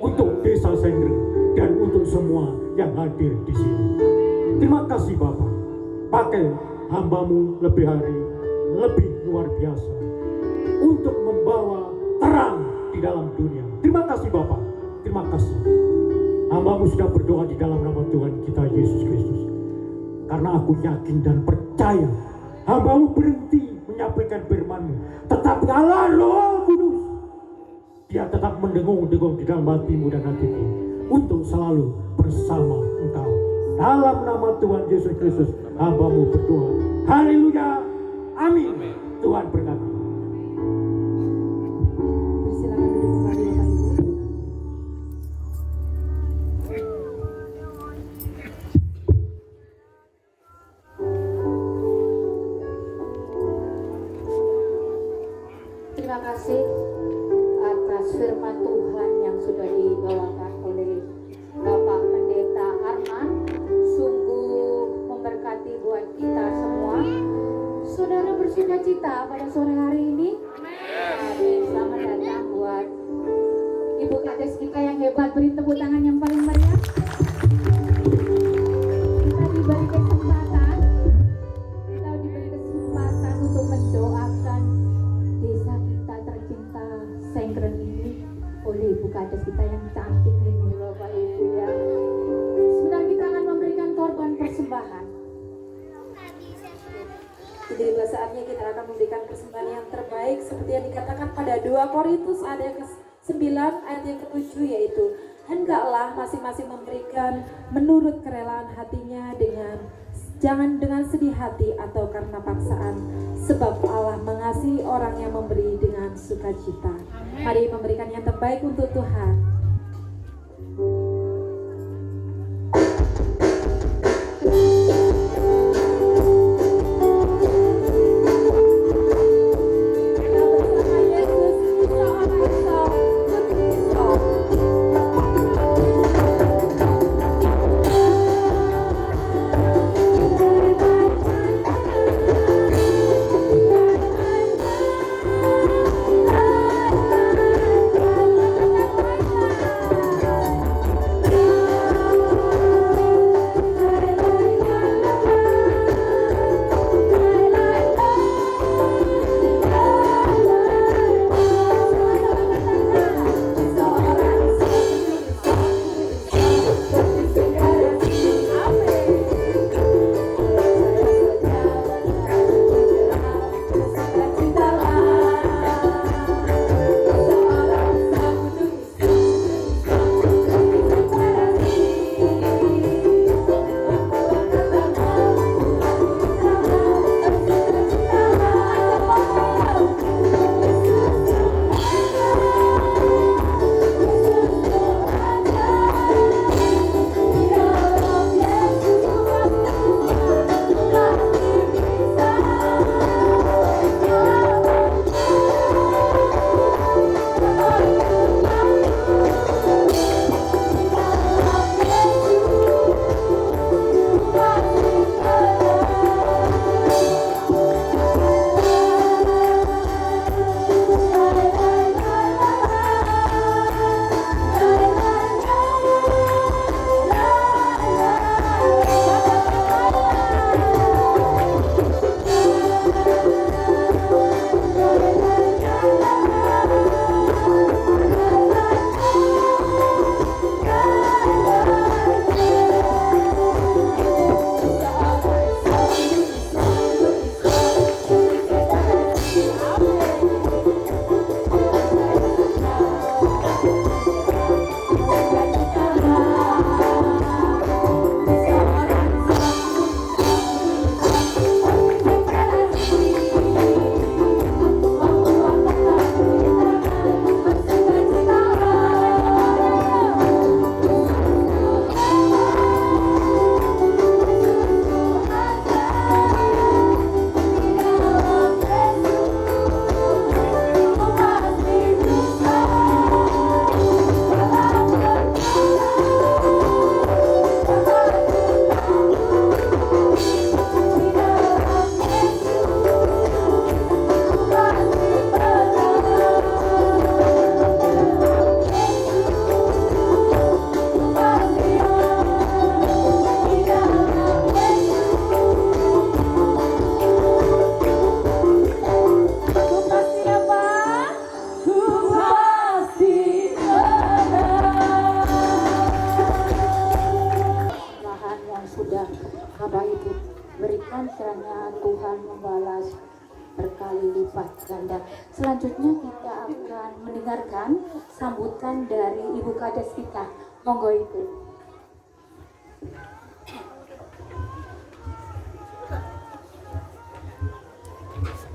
untuk Desa Senggren dan untuk semua yang hadir di sini. Terima kasih Bapak. Pakai hamba-Mu lebih hari, lebih luar biasa untuk membawa terang di dalam dunia. Terima kasih Bapak. Terima kasih. Hamba-Mu sudah berdoa di dalam nama Tuhan kita Yesus Kristus. Karena aku yakin dan percaya hamba-Mu berhenti menyampaikan firman-Mu, tetapi Allah Roh Kudus, Dia tetap mendengung-dengung di dalam hatimu dan hatiku untuk selalu bersama Engkau. Dalam nama Tuhan Yesus Kristus, hamba-Mu berdoa. Haleluya. Amin. Tuhan berkati. Silakan duduk kembali Bapak Ibu. Terima kasih atas firman Tuhan yang sudah dibawakan oleh Bapak Pendeta Arman. Sungguh memberkati buat kita semua. Saudara bersuka cita pada sore hari ini. Amin. Selamat datang buat Ibu Kades kita yang hebat. Beri tepuk tangan yang paling meriah. Kita diberi kesempatan untuk mendoakan desa kita tercinta Senggren ini oleh Ibu Kades kita yang cantik ini, Bapak Ibu ya. Sebentar kita akan memberikan korban persembahan. Jadi saatnya kita akan memberikan persembahan yang terbaik seperti yang dikatakan pada 2 Korintus ayat yang ke-9 ayat yang ke-7, yaitu hendaklah masing-masing memberikan menurut kerelaan hatinya, jangan dengan sedih hati atau karena paksaan, sebab Allah mengasihi orang yang memberi dengan sukacita. Mari memberikan yang terbaik untuk Tuhan. Bapak Ibu. Berikan kiranya Tuhan membalas berkali lipat ganda. Selanjutnya kita akan mendengarkan sambutan dari Ibu Kades kita. Monggo Ibu.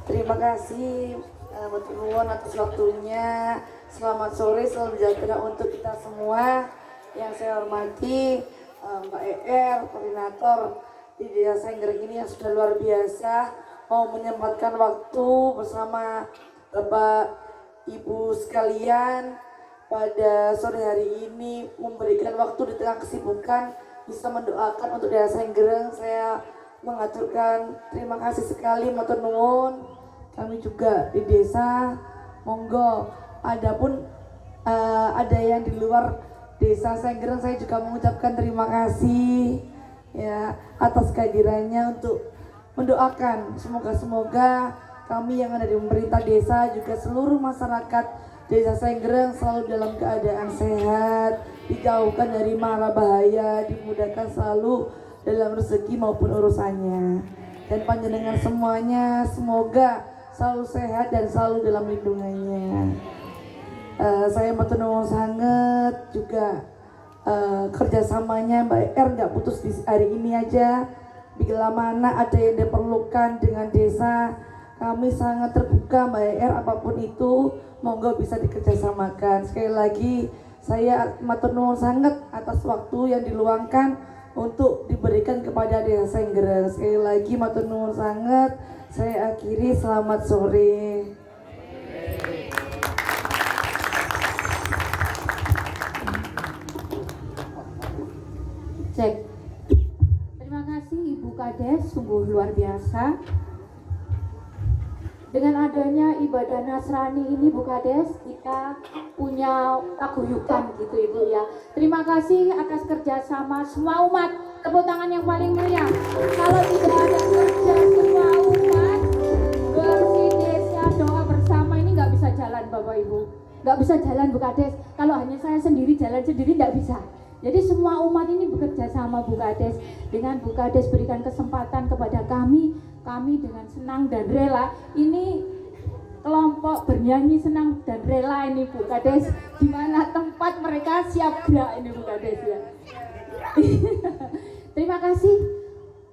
Terima kasih Bapak Nuwun atas waktunya. Selamat sore, salam sejahtera untuk kita semua. Yang saya hormati Mbak ER, koordinator di Desa Senggreng ini yang sudah luar biasa mau menyempatkan waktu bersama Bapak Ibu sekalian pada sore hari ini, memberikan waktu di tengah kesibukan bisa mendoakan untuk Desa Senggreng. Saya mengaturkan terima kasih sekali, matur nuwun. Kami juga di desa, monggo. Adapun ada yang di luar Desa Senggreng, saya juga mengucapkan terima kasih ya atas kehadirannya untuk mendoakan semoga kami yang ada di pemerintah desa juga seluruh masyarakat Desa Senggreng selalu dalam keadaan sehat, dijauhkan dari mara bahaya, dimudahkan selalu dalam rezeki maupun urusannya. Dan panjenengan semuanya semoga selalu sehat dan selalu dalam lindungannya. Saya matur nuwun sangat juga kerjasamanya Mbak ER nggak putus di hari ini aja. Bila mana ada yang diperlukan dengan desa, kami sangat terbuka Mbak ER, apapun itu monggo bisa dikerjasamakan. Sekali lagi saya matur nuwun sangat atas waktu yang diluangkan untuk diberikan kepada Desa Senggreng. Sekali lagi matur nuwun sangat. Saya akhiri, selamat sore. Cek. Terima kasih Ibu Kades, sungguh luar biasa. Dengan adanya ibadah Nasrani ini Bu Kades, kita punya paguyuban gitu Ibu ya. Terima kasih atas kerjasama semua umat. Tepuk tangan yang paling meriah. Kalau tidak ada kerja semua umat, bersih desa, doa bersama ini nggak bisa jalan Bapak Ibu. Nggak bisa jalan Bu Kades. Kalau hanya saya sendiri jalan sendiri nggak bisa. Jadi semua umat ini bekerja sama Bu Kades. Dengan Bu Kades berikan kesempatan kepada kami dengan senang dan rela. Ini kelompok bernyanyi senang dan rela ini Bu Kades. Di mana tempat mereka siap gerak ini Bu Kades ya. Terima kasih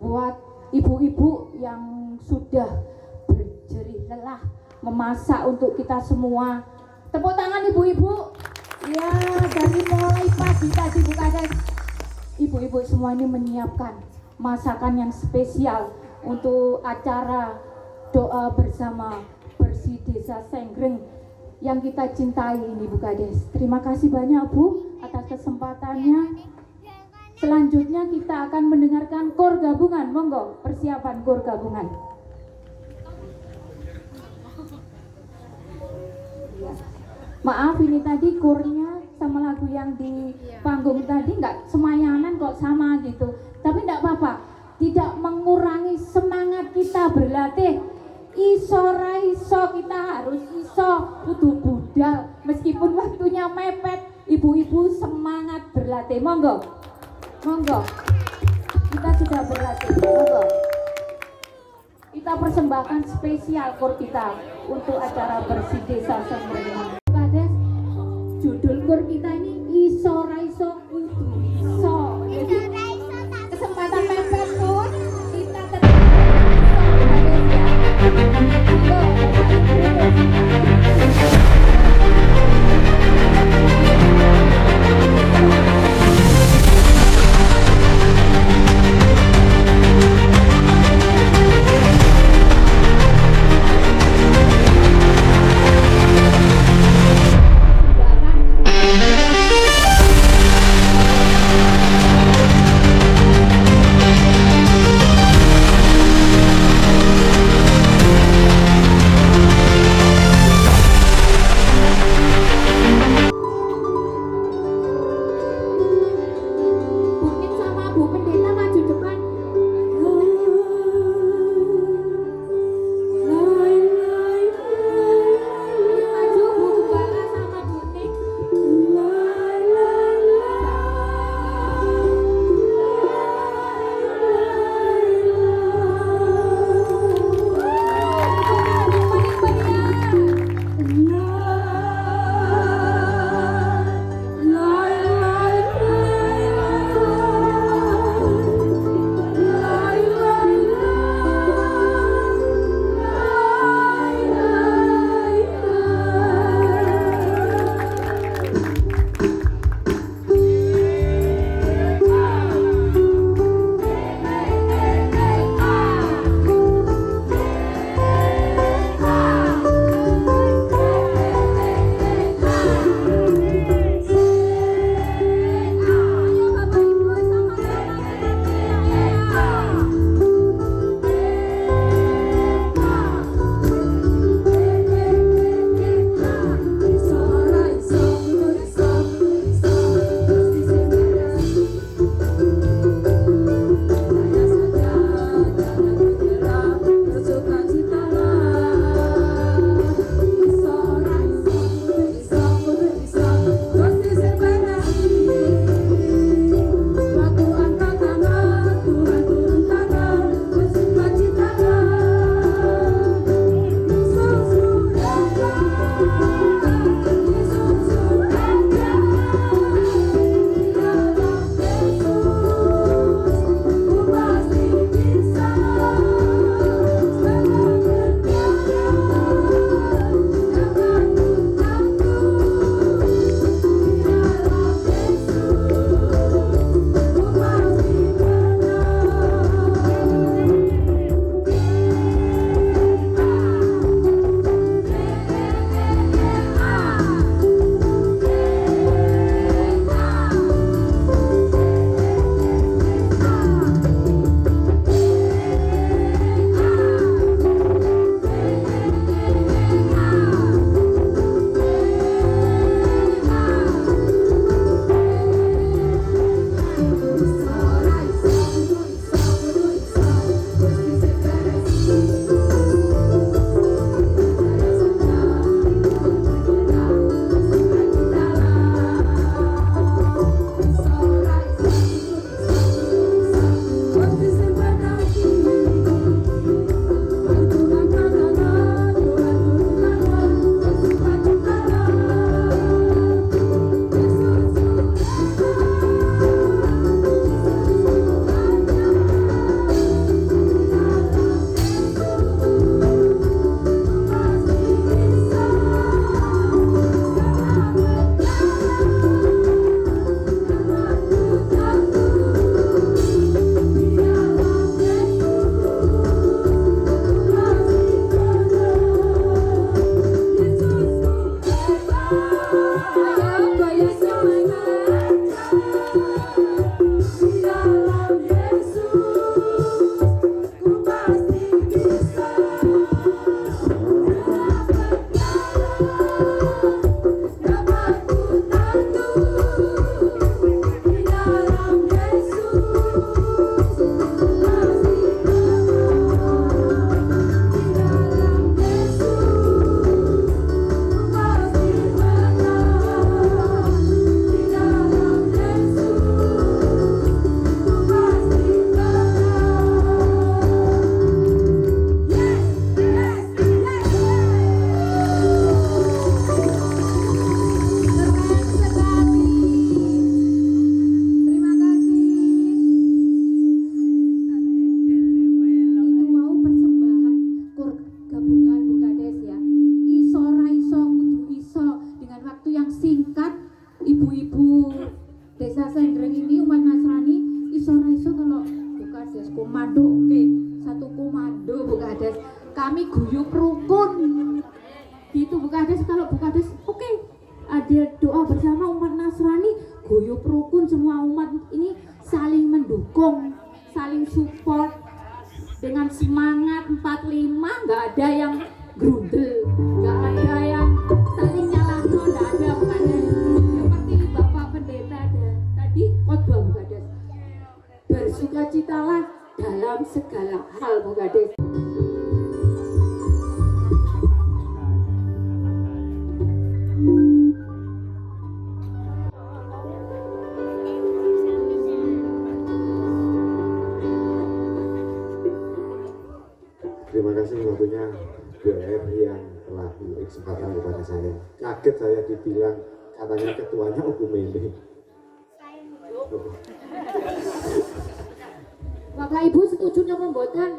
buat ibu-ibu yang sudah berjerih lelah memasak untuk kita semua. Tepuk tangan ibu-ibu. Ya, dari mulai pagi tadi Bu Kades, ibu-ibu semua ini menyiapkan masakan yang spesial untuk acara doa bersama bersih Desa Senggreng yang kita cintai ini Bu Kades. Terima kasih banyak Bu atas kesempatannya. Selanjutnya kita akan mendengarkan kor gabungan. Monggo, persiapan kor gabungan. Maaf ini tadi kurnya sama lagu yang di panggung tadi nggak semayanan kok sama gitu. Tapi nggak apa-apa, tidak mengurangi semangat kita berlatih. Iso raiso kita harus iso kudu budal meskipun waktunya mepet. Ibu-ibu semangat berlatih. Monggo, monggo. Kita sudah berlatih. Monggo. Kita persembahkan spesial kor kita untuk acara bersih Desa Senggreng. Judul kur kita ini iso raiso kudu iso. Jadi kesempatan mepet pun kita tetap iso. Kades komando, oke, satu komando Bu Kades. Kami guyup rukun. Gitu Bu Kades, kalau Bu Kades, oke. Ada doa bersama umat Nasrani, guyup rukun semua umat ini saling mendukung, saling support dengan semangat 45, nggak ada yang grundel, nggak ada yang saling nyalahno, nggak ada Bu Kades. Seperti Bapak Pendeta ada tadi khotbah Bu Kades. Bersukacitalah dalam segala hal Bu Kades. Terima kasih waktunya Bu R yang telah memberi kesempatan kepada saya. Kaget saya dibilang katanya ketuanya Okumene. Bapak Ibu setuju napa mboten?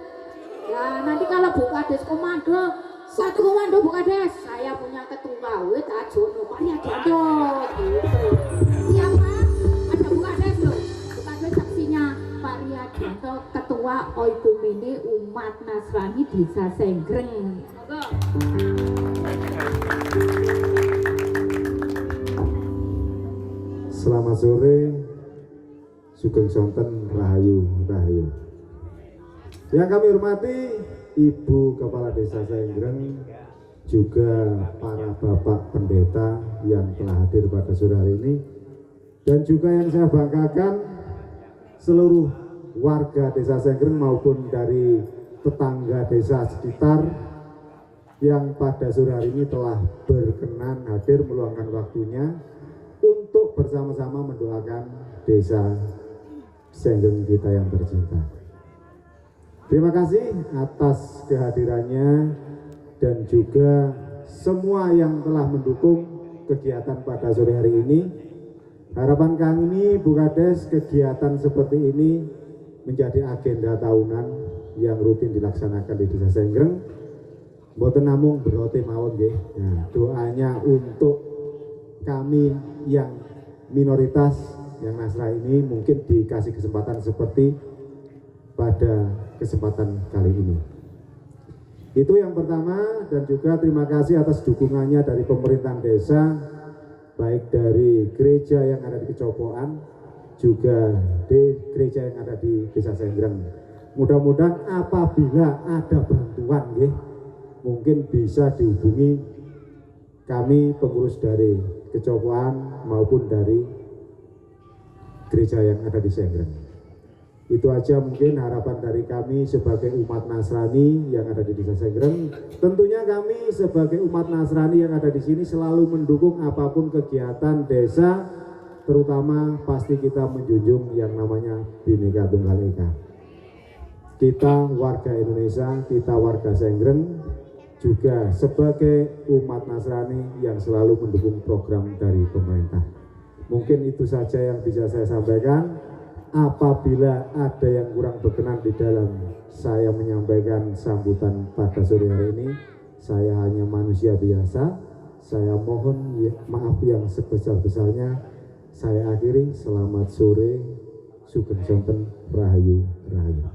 Nah, nanti kalau Bu Kades komando, satu komando Bu Kades, saya punya ketua, wis ajono, mari ajono gitu. Siapa? Ada Bu Kades loh. Bu Kades saksinya Pak Riyadianto, ketua Oikumene umat Nasrani Desa Senggreng. Monggo. Selamat sore, Sugeng Sonten Rahayu Rahayu. Yang kami hormati Ibu Kepala Desa Senggreng, juga para Bapak Pendeta yang telah hadir pada sore hari ini, dan juga yang saya banggakan seluruh warga Desa Senggreng maupun dari tetangga desa sekitar yang pada sore hari ini telah berkenan hadir meluangkan waktunya untuk bersama-sama mendoakan Desa Senggreng kita yang tercinta. Terima kasih atas kehadirannya dan juga semua yang telah mendukung kegiatan pada sore hari ini. Harapan kami Bu Kades, kegiatan seperti ini menjadi agenda tahunan yang rutin dilaksanakan di Desa Senggreng. Mboten namung berote mawon nggih. Nah, doanya untuk kami yang minoritas yang Nasrani ini mungkin dikasih kesempatan seperti pada kesempatan kali ini. Itu yang pertama, dan juga terima kasih atas dukungannya dari pemerintahan desa, baik dari gereja yang ada di Kecopoan, juga di gereja yang ada di Desa Senggreng. Mudah-mudahan apabila ada bantuan, mungkin bisa dihubungi kami pengurus dari Kecopoan maupun dari gereja yang ada di Senggreng. Itu aja mungkin harapan dari kami sebagai umat Nasrani yang ada di Desa Senggreng. Tentunya kami sebagai umat Nasrani yang ada di sini selalu mendukung apapun kegiatan desa, terutama pasti kita menjunjung yang namanya Bhinneka Tunggal Ika. Kita warga Indonesia, kita warga Senggreng, juga sebagai umat Nasrani yang selalu mendukung program dari pemerintah. Mungkin itu saja yang bisa saya sampaikan. Apabila ada yang kurang berkenan di dalam saya menyampaikan sambutan pada sore hari ini, saya hanya manusia biasa. Saya mohon maaf yang sebesar-besarnya. Saya akhiri, selamat sore, Sugeng Sonten Rahayu Rahayu.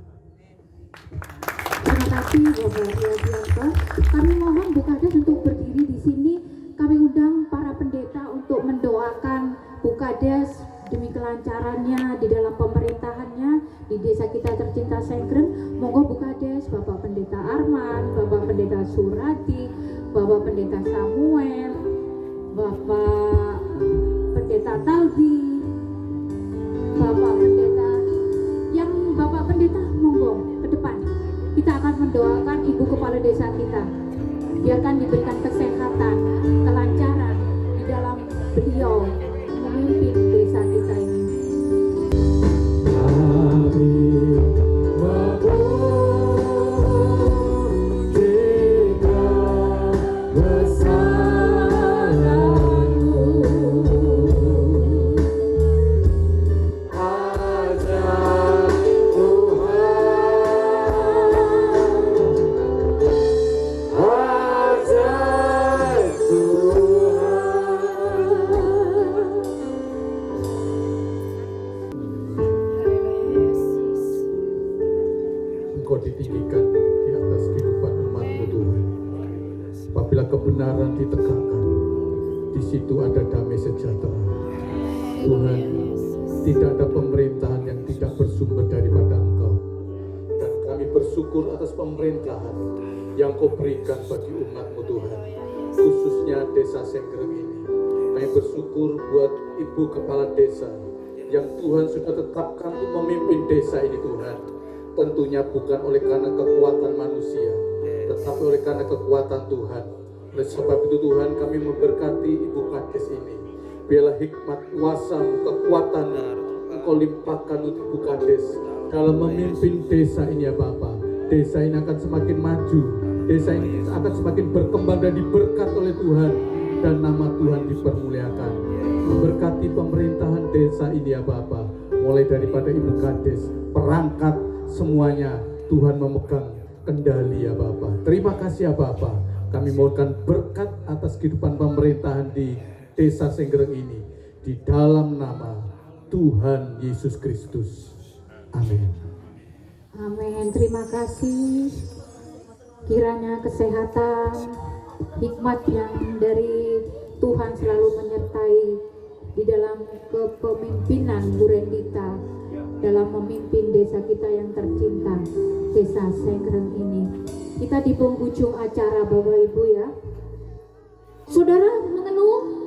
Terima kasih Bapak Riyadianto. Kami mohon Bu Kades untuk berdiri di sini. Kami undang para pendeta untuk mendoakan Bu Kades demi kelancarannya di dalam pemerintahannya di desa kita tercinta Senggreng. Monggo Bu Kades, Bapak Pendeta Arman, Bapak Pendeta Surati, Bapak Pendeta Samuel, Bapak Pendeta Talbi, Bapak Pendeta, yang Bapak Pendeta monggo ke depan. Kita akan mendoakan Ibu Kepala Desa kita. Biarkan diberikan kesehatan, kelancaran di dalam beliau memimpin desa kita ini. ditinggikan di atas kehidupan umat-Mu Tuhan. Apabila kebenaran ditegakkan, di situ ada damai sejahtera. Tuhan, tidak ada pemerintahan yang tidak bersumber daripada Engkau. Dan kami bersyukur atas pemerintahan yang Kau berikan bagi umat-Mu Tuhan, khususnya Desa Senggreng ini. Kami bersyukur buat Ibu Kepala Desa yang Tuhan sudah tetapkan untuk memimpin desa ini Tuhan. Tentunya bukan oleh karena kekuatan manusia, tetapi oleh karena kekuatan Tuhan. Oleh sebab itu Tuhan, kami memberkati Ibu Kades ini. Biarlah hikmat kuasa-Mu, kekuatan-Mu Engkau limpahkan untuk Ibu Kades dalam memimpin desa ini ya Bapa. Desa ini akan semakin maju, desa ini akan semakin berkembang dan diberkat oleh Tuhan, dan nama Tuhan dipermuliakan. Memberkati pemerintahan desa ini ya Bapa, mulai daripada Ibu Kades, perangkat semuanya Tuhan memegang kendali ya Bapa. Terima kasih ya Bapa. Kami mohonkan berkat atas kehidupan pemerintahan di Desa Senggreng ini, di dalam nama Tuhan Yesus Kristus. Amin. Amin. Terima kasih. Kiranya kesehatan, hikmat yang dari Tuhan selalu menyertai di dalam kepemimpinan Bu Rendita dalam memimpin desa kita yang tercinta, Desa Senggreng ini. Kita di penghujung acara Bapak Ibu ya. Saudara mengenuh.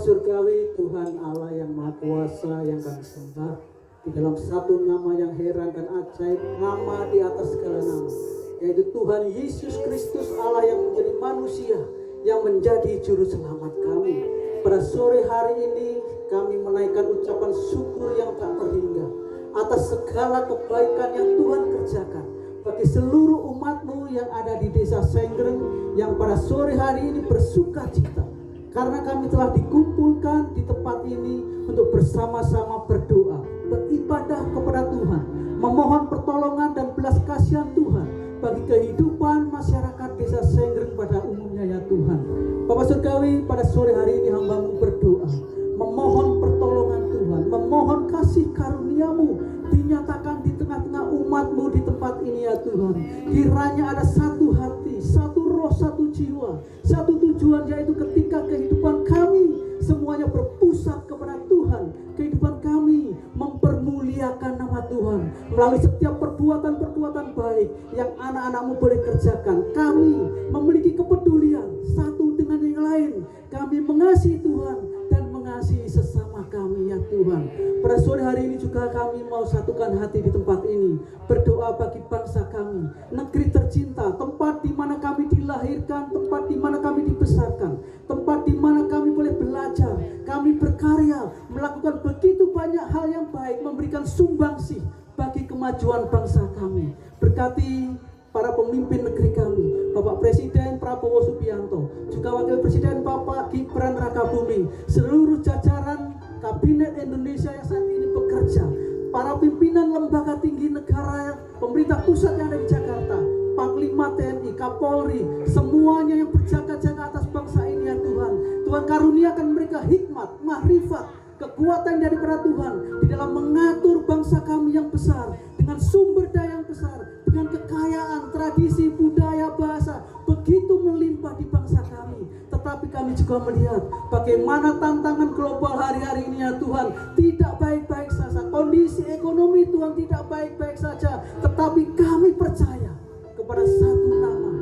Surgawi Tuhan Allah yang Maha Kuasa yang kami sembah, di dalam satu nama yang heran dan ajaib, nama di atas segala nama, yaitu Tuhan Yesus Kristus Allah yang menjadi manusia, yang menjadi juru selamat kami. Pada sore hari ini kami menaikkan ucapan syukur yang tak terhingga atas segala kebaikan yang Tuhan kerjakan bagi seluruh umat-Mu yang ada di Desa Senggreng, yang pada sore hari ini bersuka cita karena kami telah dikumpulkan di tempat ini untuk bersama-sama berdoa, beribadah kepada Tuhan, memohon pertolongan dan belas kasihan Tuhan bagi kehidupan masyarakat Desa Senggreng pada umumnya ya Tuhan. Bapak Surgawi, pada sore hari ini hamba-Mu berdoa, memohon pertolongan Tuhan, memohon kasih karunia-Mu dinyatakan di tengah-tengah umat-Mu di tempat ini ya Tuhan. Kiranya ada satu hati, satu roh, satu jiwa, satu tujuan, yaitu ketika kehidupan kami semuanya berpusat kepada Tuhan, kehidupan kami mempermuliakan nama Tuhan melalui setiap perbuatan-perbuatan baik yang anak-anak-Mu boleh kerjakan. Kami memiliki kepedulian satu dengan yang lain, kami mengasihi Tuhan dan mengasihi sesama kami ya Tuhan. Pada sore hari ini juga kami mau satukan hati di tempat ini, berdoa bagi bangsa kami, negeri tercinta, tempat di mana kami dilahirkan, tempat di mana kami dibesarkan, tempat di mana kami boleh belajar, kami berkarya, melakukan begitu banyak hal yang baik, memberikan sumbangsih bagi kemajuan bangsa kami. Berkati para pemimpin negeri kami, Bapak Presiden Prabowo Subianto, juga Wakil Presiden Bapak Gibran Rakabuming, seluruh jajaran Kabinet Indonesia yang saat ini bekerja, para pimpinan lembaga tinggi negara, pemerintah pusat yang ada di Jakarta, Panglima TNI, Kapolri, semuanya yang berjaga-jaga atas bangsa ini ya Tuhan. Tuhan karuniakan mereka hikmat, mahrifat, kekuatan daripada Tuhan di dalam mengatur bangsa kami yang besar dengan sumber daya yang besar, dengan kekayaan, tradisi, budaya, bahasa begitu melimpah di bangsa kami. tetapi kami juga melihat bagaimana tantangan global hari-hari ini ya Tuhan tidak baik-baik saja. Kondisi ekonomi Tuhan tidak baik-baik saja, tetapi kami percaya kepada satu nama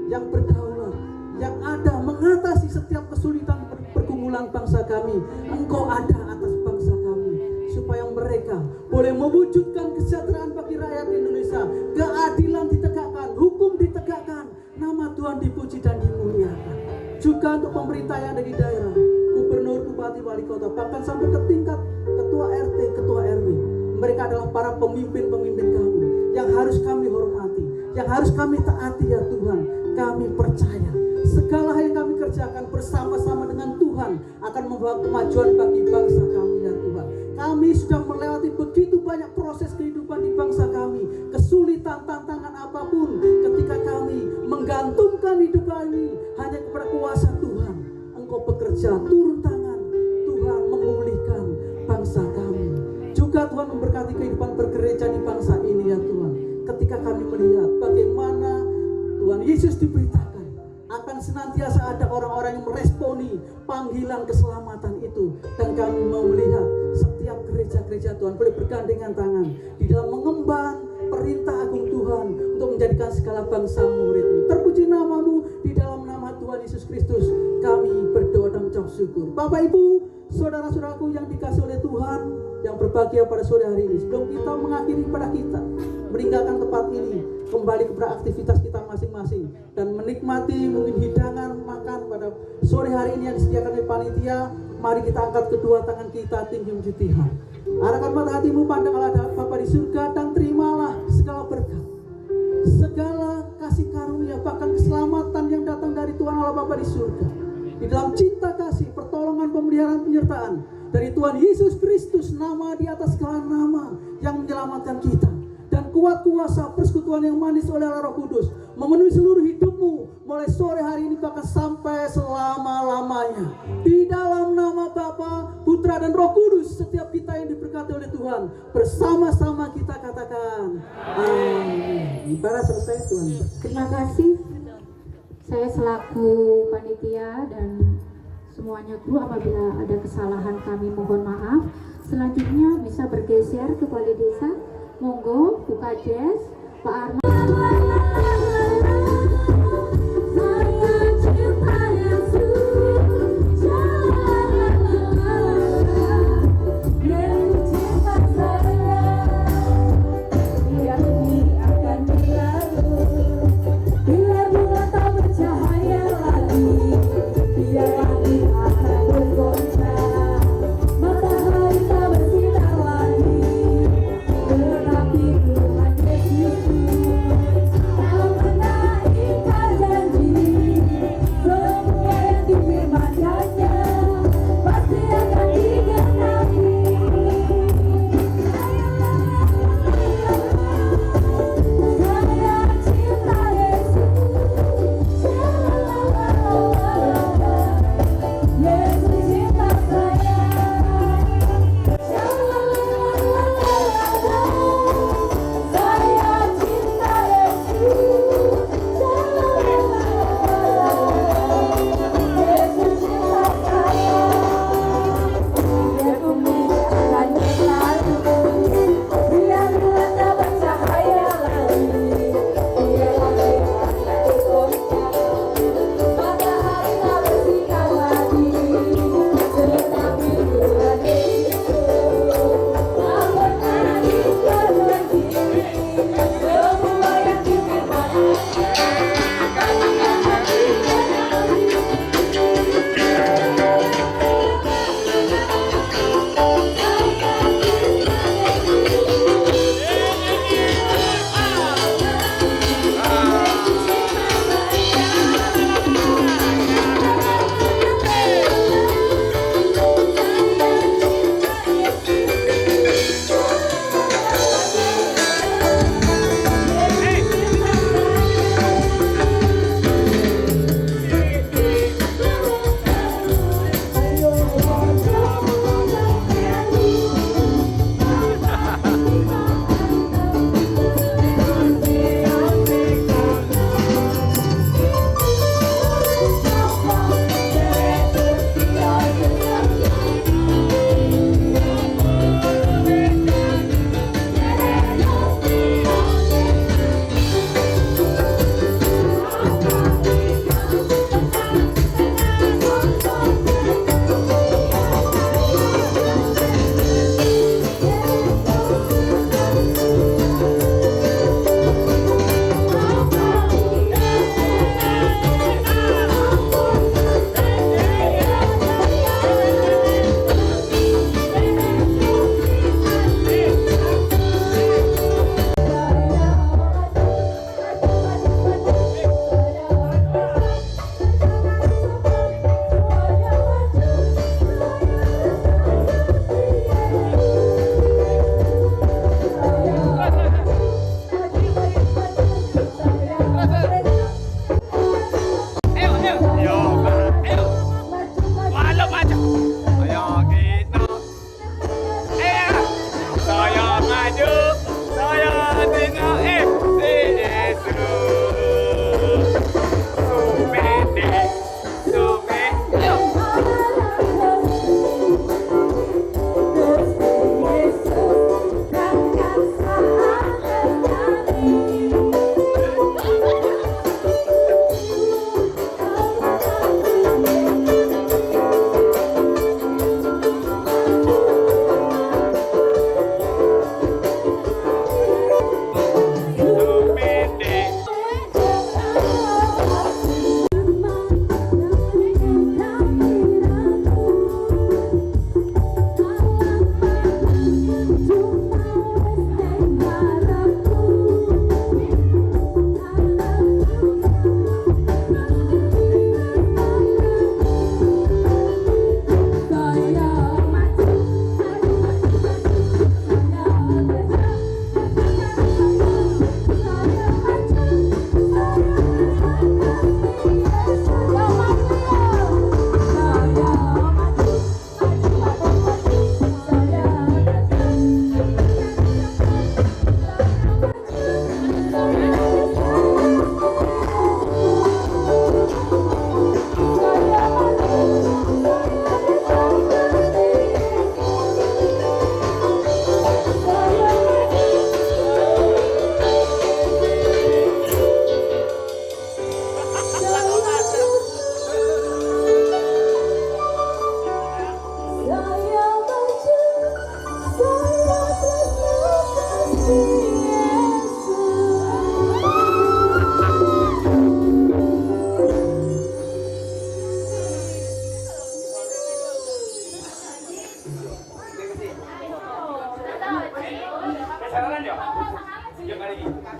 yang berdaulat, yang ada mengatasi setiap kesulitan pergumulan bangsa kami. Engkau ada atas bangsa kami, supaya mereka boleh mewujudkan kesejahteraan bagi rakyat Indonesia, keadilan ditegakkan, hukum ditegakkan, nama Tuhan dipuji dan dimuliakan. Juga untuk pemerintah yang ada di daerah, gubernur, bupati, wali kota, bahkan sampai ke tingkat ketua RT, ketua RW. Mereka adalah para pemimpin-pemimpin kami yang harus kami hormati, yang harus kami taati ya Tuhan. Kami percaya segala hal yang kami kerjakan bersama-sama dengan Tuhan akan membawa kemajuan bagi bangsa kami ya Tuhan. Kami sudah melewati begitu banyak proses kehidupan di bangsa kami, kesulitan, tantangan apapun, ketika kami menggantungkan hidup kami hanya kepada kuasa Tuhan. Engkau bekerja turun tangan, Tuhan memulihkan bangsa kami. Juga Tuhan memberkati kehidupan bergereja di bangsa ini ya Tuhan. Ketika kami melihat bagaimana Tuhan Yesus diberitakan akan senantiasa ada orang-orang yang meresponi panggilan keselamatan itu, dan kami mau melihat setiap gereja-gereja Tuhan boleh bergandengan tangan di dalam mengemban perintah agung Tuhan untuk menjadikan segala bangsa murid-Mu. Terpuji nama-Mu, di dalam nama Tuhan Yesus Kristus kami berdoa dan mengucap syukur. Bapak Ibu, saudara-saudaraku yang dikasihi oleh Tuhan, yang berbahagia pada sore hari ini, sebelum kita mengakhiri pada kita meninggalkan tempat ini, kembali kepada aktivitas kita masing-masing dan menikmati mungkin hidangan makan pada sore hari ini yang disediakan oleh panitia, mari kita angkat kedua tangan kita tinggi memuji Tuhan. Arahkan mata hatimu, pandang Allah Bapa di surga, dan terimalah segala berkat, segala kasih karunia, bahkan keselamatan yang datang dari Tuhan Allah Bapa di surga, di dalam cinta kasih, pertolongan, pemeliharaan, penyertaan dari Tuhan Yesus Kristus, nama di atas segala nama yang menyelamatkan kita, dan kuat kuasa persekutuan yang manis oleh Roh Kudus memenuhi seluruh hidupmu mulai sore hari ini bahkan sampai selama-lamanya. Di dalam nama Bapa, Putra dan Roh Kudus, setiap kita yang diberkati oleh Tuhan, bersama-sama kita katakan amin. Ibadah selesai Tuhan. Terima kasih. Saya selaku panitia dan semuanya kru, apabila ada kesalahan kami mohon maaf. Selanjutnya bisa bergeser ke balai desa. Monggo buka jazz Pak Arman. Tetapi Tuhan Yesus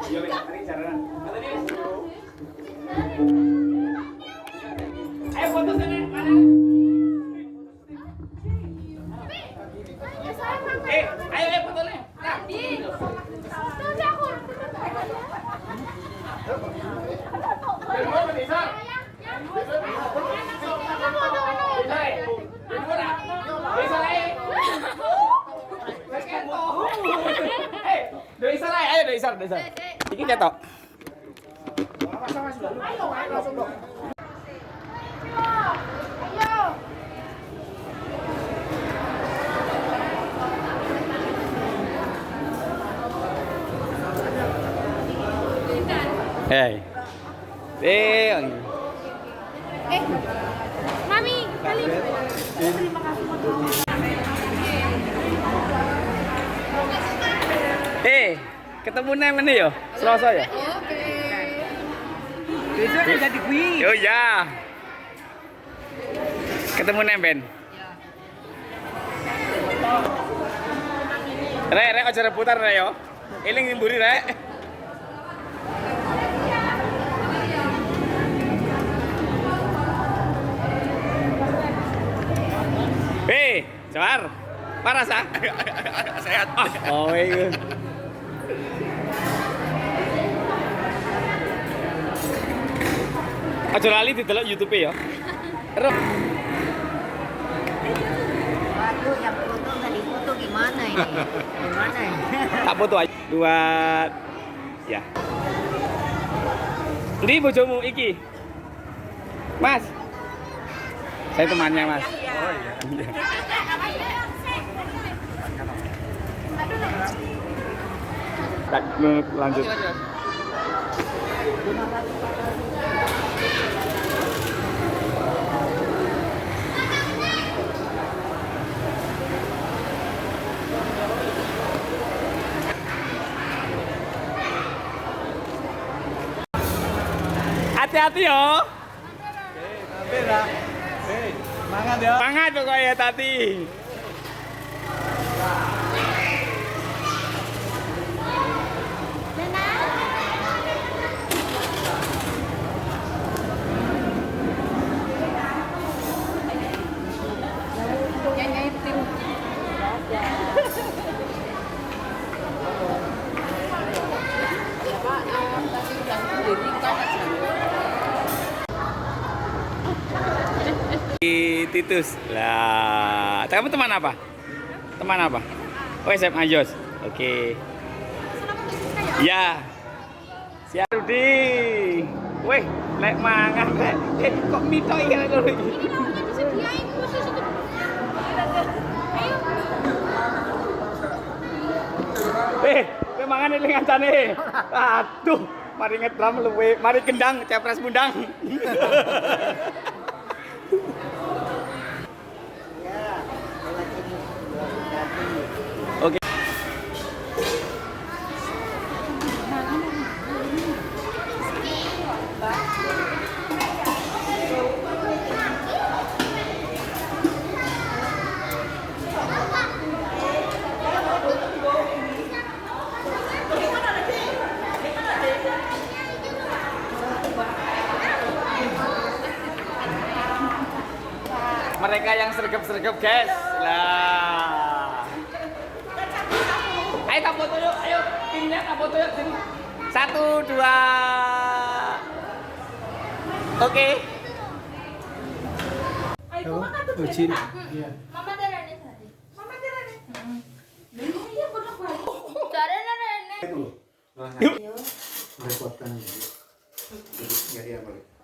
Ayo foto sana, mana? Ayo fotonya. Ayo Isar. Iki ketok. Hei. Mami, kali. Terima kasih Ketemu nem ini yo, Selasa ya? Oke. Besok jadi kui. Oh ya. Ketemu nem Ben. Rek aja rebutan rek yo. Eling nimburi rek. Jawar. Paras ah. Sehat. Oh iya. Aja lali didelok YouTube ya. Terus. Waduh, yang foto nggak difoto gimana ini? Gimana ini? Tak foto aja. Buat ya. Ini bojomu iki. Mas. Saya temannya, Mas. Oh iya. Lanjut. Hati-hati yo. Semangat ya. Semangat pokoknya Tati. Titus lah. Kamu teman apa? Teman apa? Oh SMA Yos. Oke. Ya. Siap Rudi. Weh, lek mangan lek. Kok mito iki lho iki. Kowe mangan eling kancane. Aduh, mari ngedram luwe, mari gendang cepres mundang. Oke. Mereka yang sergap-sergap, guys. Lah. Ayo tak foto yuk, ayo timnya tak foto yuk sini. 1, 2. Oke. Ayo, mama kan tuh iya. Mama darane tadi. Mama darane. Iya benar banget. Darane. Itu. Repotkan. Jadi enggak ya, Pak.